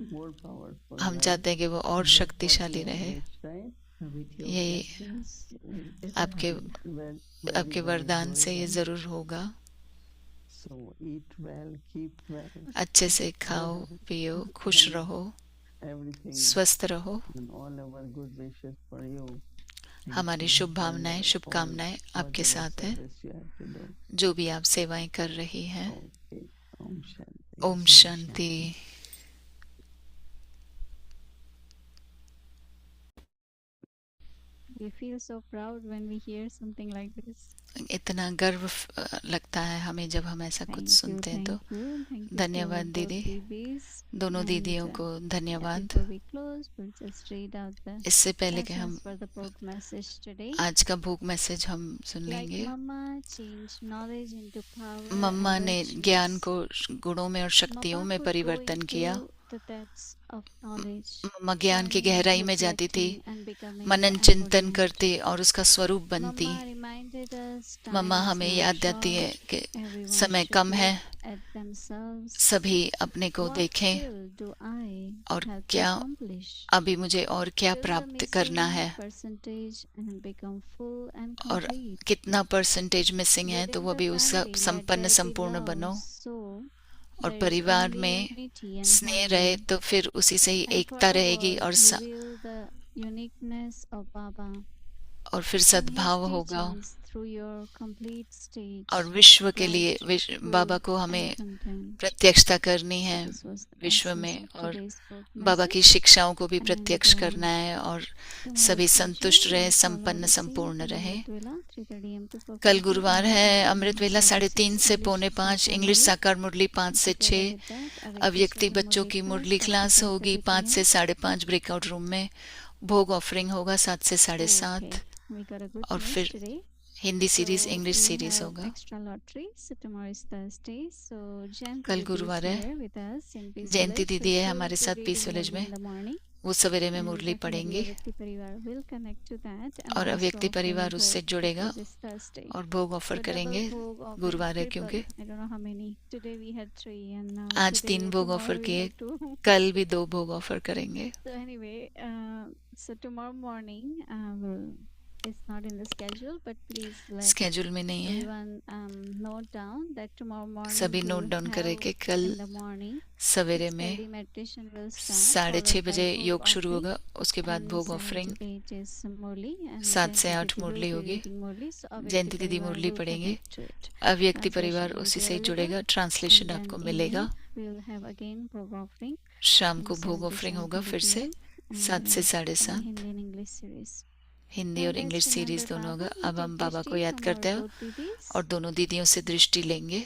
Speaker 1: more powerful,
Speaker 2: हम
Speaker 1: right?
Speaker 2: चाहते हैं कि वो और
Speaker 1: That's what
Speaker 2: शक्तिशाली
Speaker 1: we
Speaker 2: रहे।
Speaker 1: wish, right?
Speaker 4: With your
Speaker 2: यही
Speaker 4: blessings, will ever
Speaker 2: आपके
Speaker 4: happen.
Speaker 1: Well,
Speaker 2: आपके
Speaker 1: very, very
Speaker 2: वरदान
Speaker 1: good
Speaker 2: से ये
Speaker 1: and
Speaker 2: जरूर होगा।
Speaker 1: So eat well, keep well,
Speaker 2: अच्छे से खाओ पियो, खुश रहो,
Speaker 1: everything
Speaker 2: स्वस्थ रहो।
Speaker 1: and all our good wishes for you.
Speaker 2: हमारी शुभ भावनाएं, शुभकामनाएं आपके
Speaker 1: Whatever
Speaker 2: साथ है।
Speaker 1: service you have to do.
Speaker 2: जो भी आप सेवाएं कर रही हैं।
Speaker 1: Okay. Om Shanti.
Speaker 2: Om Shanti.
Speaker 3: We feel so proud when we hear something like this.
Speaker 2: इतना गर्व लगता है हमें जब हम ऐसा कुछ सुनते हैं तो।
Speaker 3: Thank you
Speaker 2: धन्यवाद
Speaker 3: to both
Speaker 2: दीदी।
Speaker 3: babies.
Speaker 2: दोनों
Speaker 3: And,
Speaker 2: दीदियों को धन्यवाद।
Speaker 3: Before we close, we'll just read out the
Speaker 2: इससे पहले कि हम
Speaker 3: lessons for the book message today.
Speaker 2: आज का भूख मैसेज हम सुन
Speaker 3: Like
Speaker 2: लेंगे।
Speaker 3: Mama changed knowledge into power.
Speaker 2: Mamma
Speaker 3: and
Speaker 2: ने
Speaker 3: virtues.
Speaker 2: ज्ञान को गुणों में और शक्तियों
Speaker 3: Mama
Speaker 2: में
Speaker 3: could go
Speaker 2: परिवर्तन किया।
Speaker 3: into the depths of knowledge,
Speaker 2: मम्मा ज्ञान की
Speaker 3: learning,
Speaker 2: गहराई में जाती थी,
Speaker 3: reflecting, and becoming
Speaker 2: Manan
Speaker 3: the
Speaker 2: चिंतन
Speaker 3: embodiment.
Speaker 2: करती और उसका स्वरूप बनती।
Speaker 3: Mama reminded us
Speaker 2: mamma
Speaker 3: time is
Speaker 2: हमें
Speaker 3: now
Speaker 2: याद दिलाती है
Speaker 3: short,
Speaker 2: कि
Speaker 3: everyone
Speaker 2: समय
Speaker 3: should
Speaker 2: कम है,
Speaker 3: look at themselves.
Speaker 2: सभी अपने को
Speaker 3: What
Speaker 2: देखें
Speaker 3: still do I
Speaker 2: और
Speaker 3: have to
Speaker 2: क्या
Speaker 3: accomplish?
Speaker 2: अभी मुझे और क्या
Speaker 3: Fill the
Speaker 2: प्राप्त करना
Speaker 3: missing
Speaker 2: है
Speaker 3: percentage and become full and
Speaker 2: और
Speaker 3: complete.
Speaker 2: कितना परसेंटेज मिसिंग है तो
Speaker 3: Within
Speaker 2: वो
Speaker 3: the
Speaker 2: भी उसका
Speaker 3: family, let
Speaker 2: संपन्न
Speaker 3: there be
Speaker 2: संपूर्ण
Speaker 3: love,
Speaker 2: बनो।
Speaker 3: so
Speaker 2: और
Speaker 3: there is
Speaker 2: परिवार
Speaker 3: only
Speaker 2: में
Speaker 3: unity and
Speaker 2: स्नेह रहे
Speaker 3: harmony.
Speaker 2: तो फिर उसी से ही
Speaker 3: And for
Speaker 2: एकता
Speaker 3: the
Speaker 2: रहेगी
Speaker 3: world,
Speaker 2: और
Speaker 3: reveal the uniqueness of Baba
Speaker 2: और फिर
Speaker 3: and his
Speaker 2: सद्भाव होगा।
Speaker 3: teachings through your complete state,
Speaker 2: और विश्व के लिए
Speaker 3: bright,
Speaker 2: बाबा
Speaker 3: full
Speaker 2: को
Speaker 3: and
Speaker 2: हमें
Speaker 3: content.
Speaker 2: प्रत्यक्षता करनी है
Speaker 3: This was the
Speaker 2: विश्व
Speaker 3: essence
Speaker 2: में,
Speaker 3: of
Speaker 2: और
Speaker 3: today's book
Speaker 2: बाबा की
Speaker 3: message.
Speaker 2: शिक्षाओं को भी
Speaker 3: And
Speaker 2: प्रत्यक्ष करना है और
Speaker 3: tomorrow's
Speaker 2: सभी
Speaker 3: schedule
Speaker 2: संतुष्ट रहे,
Speaker 3: will follow
Speaker 2: संपन्न
Speaker 3: the same
Speaker 2: संपूर्ण
Speaker 3: in
Speaker 2: रहे।
Speaker 3: Amritwela, 3:30 AM to 4:30
Speaker 2: कल गुरुवार
Speaker 3: PM,
Speaker 2: है,
Speaker 3: and
Speaker 2: अमृत वेला 3:30 से
Speaker 3: English
Speaker 2: 4:45,
Speaker 3: Sakar
Speaker 2: इंग्लिश
Speaker 3: Murli.
Speaker 2: साकार मुरली 5 से
Speaker 3: Together
Speaker 2: 6,
Speaker 3: with that,
Speaker 2: अव्यक्ति
Speaker 3: Sakar
Speaker 2: बच्चों
Speaker 3: Murli
Speaker 2: की
Speaker 3: class
Speaker 2: Murli
Speaker 3: up to
Speaker 2: class
Speaker 3: 5:30
Speaker 2: होगी 5 से
Speaker 3: PM.
Speaker 2: 5:30 ब्रेकआउट रूम में, भोग ऑफरिंग होगा 7 से 7:30
Speaker 3: Okay, we got a good
Speaker 2: और
Speaker 3: news
Speaker 2: फिर
Speaker 3: today.
Speaker 2: Hindi series
Speaker 3: So
Speaker 2: English
Speaker 3: we
Speaker 2: series
Speaker 3: have
Speaker 2: होगा।
Speaker 3: extra lottery. So tomorrow is Thursday. So Jayanti
Speaker 2: कल
Speaker 3: Didi
Speaker 2: गुरुवार
Speaker 3: is
Speaker 2: है,
Speaker 3: here with us in Peace
Speaker 2: Jayanti
Speaker 3: Village. So
Speaker 2: दीदी है
Speaker 3: she will
Speaker 2: हमारे
Speaker 3: be
Speaker 2: साथ
Speaker 3: reading
Speaker 2: पीस विलेज
Speaker 3: Murli
Speaker 2: में,
Speaker 3: in the morning.
Speaker 2: वो सवेरे में
Speaker 3: And
Speaker 2: मुरली
Speaker 3: definitely
Speaker 2: पढ़ेंगे
Speaker 3: Avyakti Parivar will connect to that and
Speaker 2: और
Speaker 3: also
Speaker 2: अव्यक्ति
Speaker 3: offering
Speaker 2: परिवार उससे
Speaker 3: bhog
Speaker 2: जुड़ेगा
Speaker 3: because it's Thursday.
Speaker 2: और भोग ऑफर
Speaker 3: So double
Speaker 2: करेंगे।
Speaker 3: bhog offering,
Speaker 2: गुरुवार है
Speaker 3: triple.
Speaker 2: क्योंकि
Speaker 3: I don't know how many. Today we had 3 and now
Speaker 2: आज 3 भोग
Speaker 3: tomorrow
Speaker 2: ऑफर
Speaker 3: we
Speaker 2: किए,
Speaker 3: have 2.
Speaker 2: कल भी 2 भोग ऑफर करेंगे।
Speaker 3: So anyway, so tomorrow morning it's not in the schedule, but please let
Speaker 2: schedule में नहीं है,
Speaker 3: everyone note down that tomorrow morning
Speaker 2: सभी
Speaker 3: we
Speaker 2: नोट
Speaker 3: will
Speaker 2: डाउन करें
Speaker 3: have
Speaker 2: कि कल
Speaker 3: in the morning
Speaker 2: सवेरे
Speaker 3: 6:30
Speaker 2: में
Speaker 3: meditation will start
Speaker 2: 6:30
Speaker 3: followed by
Speaker 2: बजे
Speaker 3: bhog
Speaker 2: योग शुरू
Speaker 3: offering,
Speaker 2: होगा, उसके बाद
Speaker 3: and
Speaker 2: भोग
Speaker 3: 7
Speaker 2: offering,
Speaker 3: to 8 is Murli and
Speaker 2: 7 से
Speaker 3: Jayanti
Speaker 2: 8
Speaker 3: Didi will
Speaker 2: Murali
Speaker 3: be
Speaker 2: होगी।
Speaker 3: reading Murli, so Avyakti
Speaker 2: जयंती दीदी
Speaker 3: Parivar
Speaker 2: मुरली
Speaker 3: will
Speaker 2: पढ़ेंगे,
Speaker 3: connect to it.
Speaker 2: अव्यक्ति
Speaker 3: Translation
Speaker 2: परिवार
Speaker 3: will
Speaker 2: उसी
Speaker 3: be
Speaker 2: से
Speaker 3: available,
Speaker 2: जुड़ेगा,
Speaker 3: and
Speaker 2: ट्रांसलेशन
Speaker 3: then
Speaker 2: आपको
Speaker 3: evening
Speaker 2: मिलेगा।
Speaker 3: we'll have again bhog offering
Speaker 2: शाम को
Speaker 3: from
Speaker 2: भोग
Speaker 3: 7 to
Speaker 2: ऑफरिंग होगा
Speaker 3: 7:30
Speaker 2: फिर से
Speaker 3: PM, and
Speaker 2: 7 से
Speaker 3: then
Speaker 2: 7:30,
Speaker 3: Hindi and English series.
Speaker 2: Hindi
Speaker 3: Now
Speaker 2: और इंग्लिश
Speaker 3: let's remember
Speaker 2: सीरीज दोनों होगा।
Speaker 3: Baba and
Speaker 2: अब
Speaker 3: take
Speaker 2: हम बाबा को
Speaker 3: drishti
Speaker 2: याद
Speaker 3: from
Speaker 2: करते
Speaker 3: our
Speaker 2: हैं
Speaker 3: both didis.
Speaker 2: और दोनों दीदियों से दृष्टि लेंगे।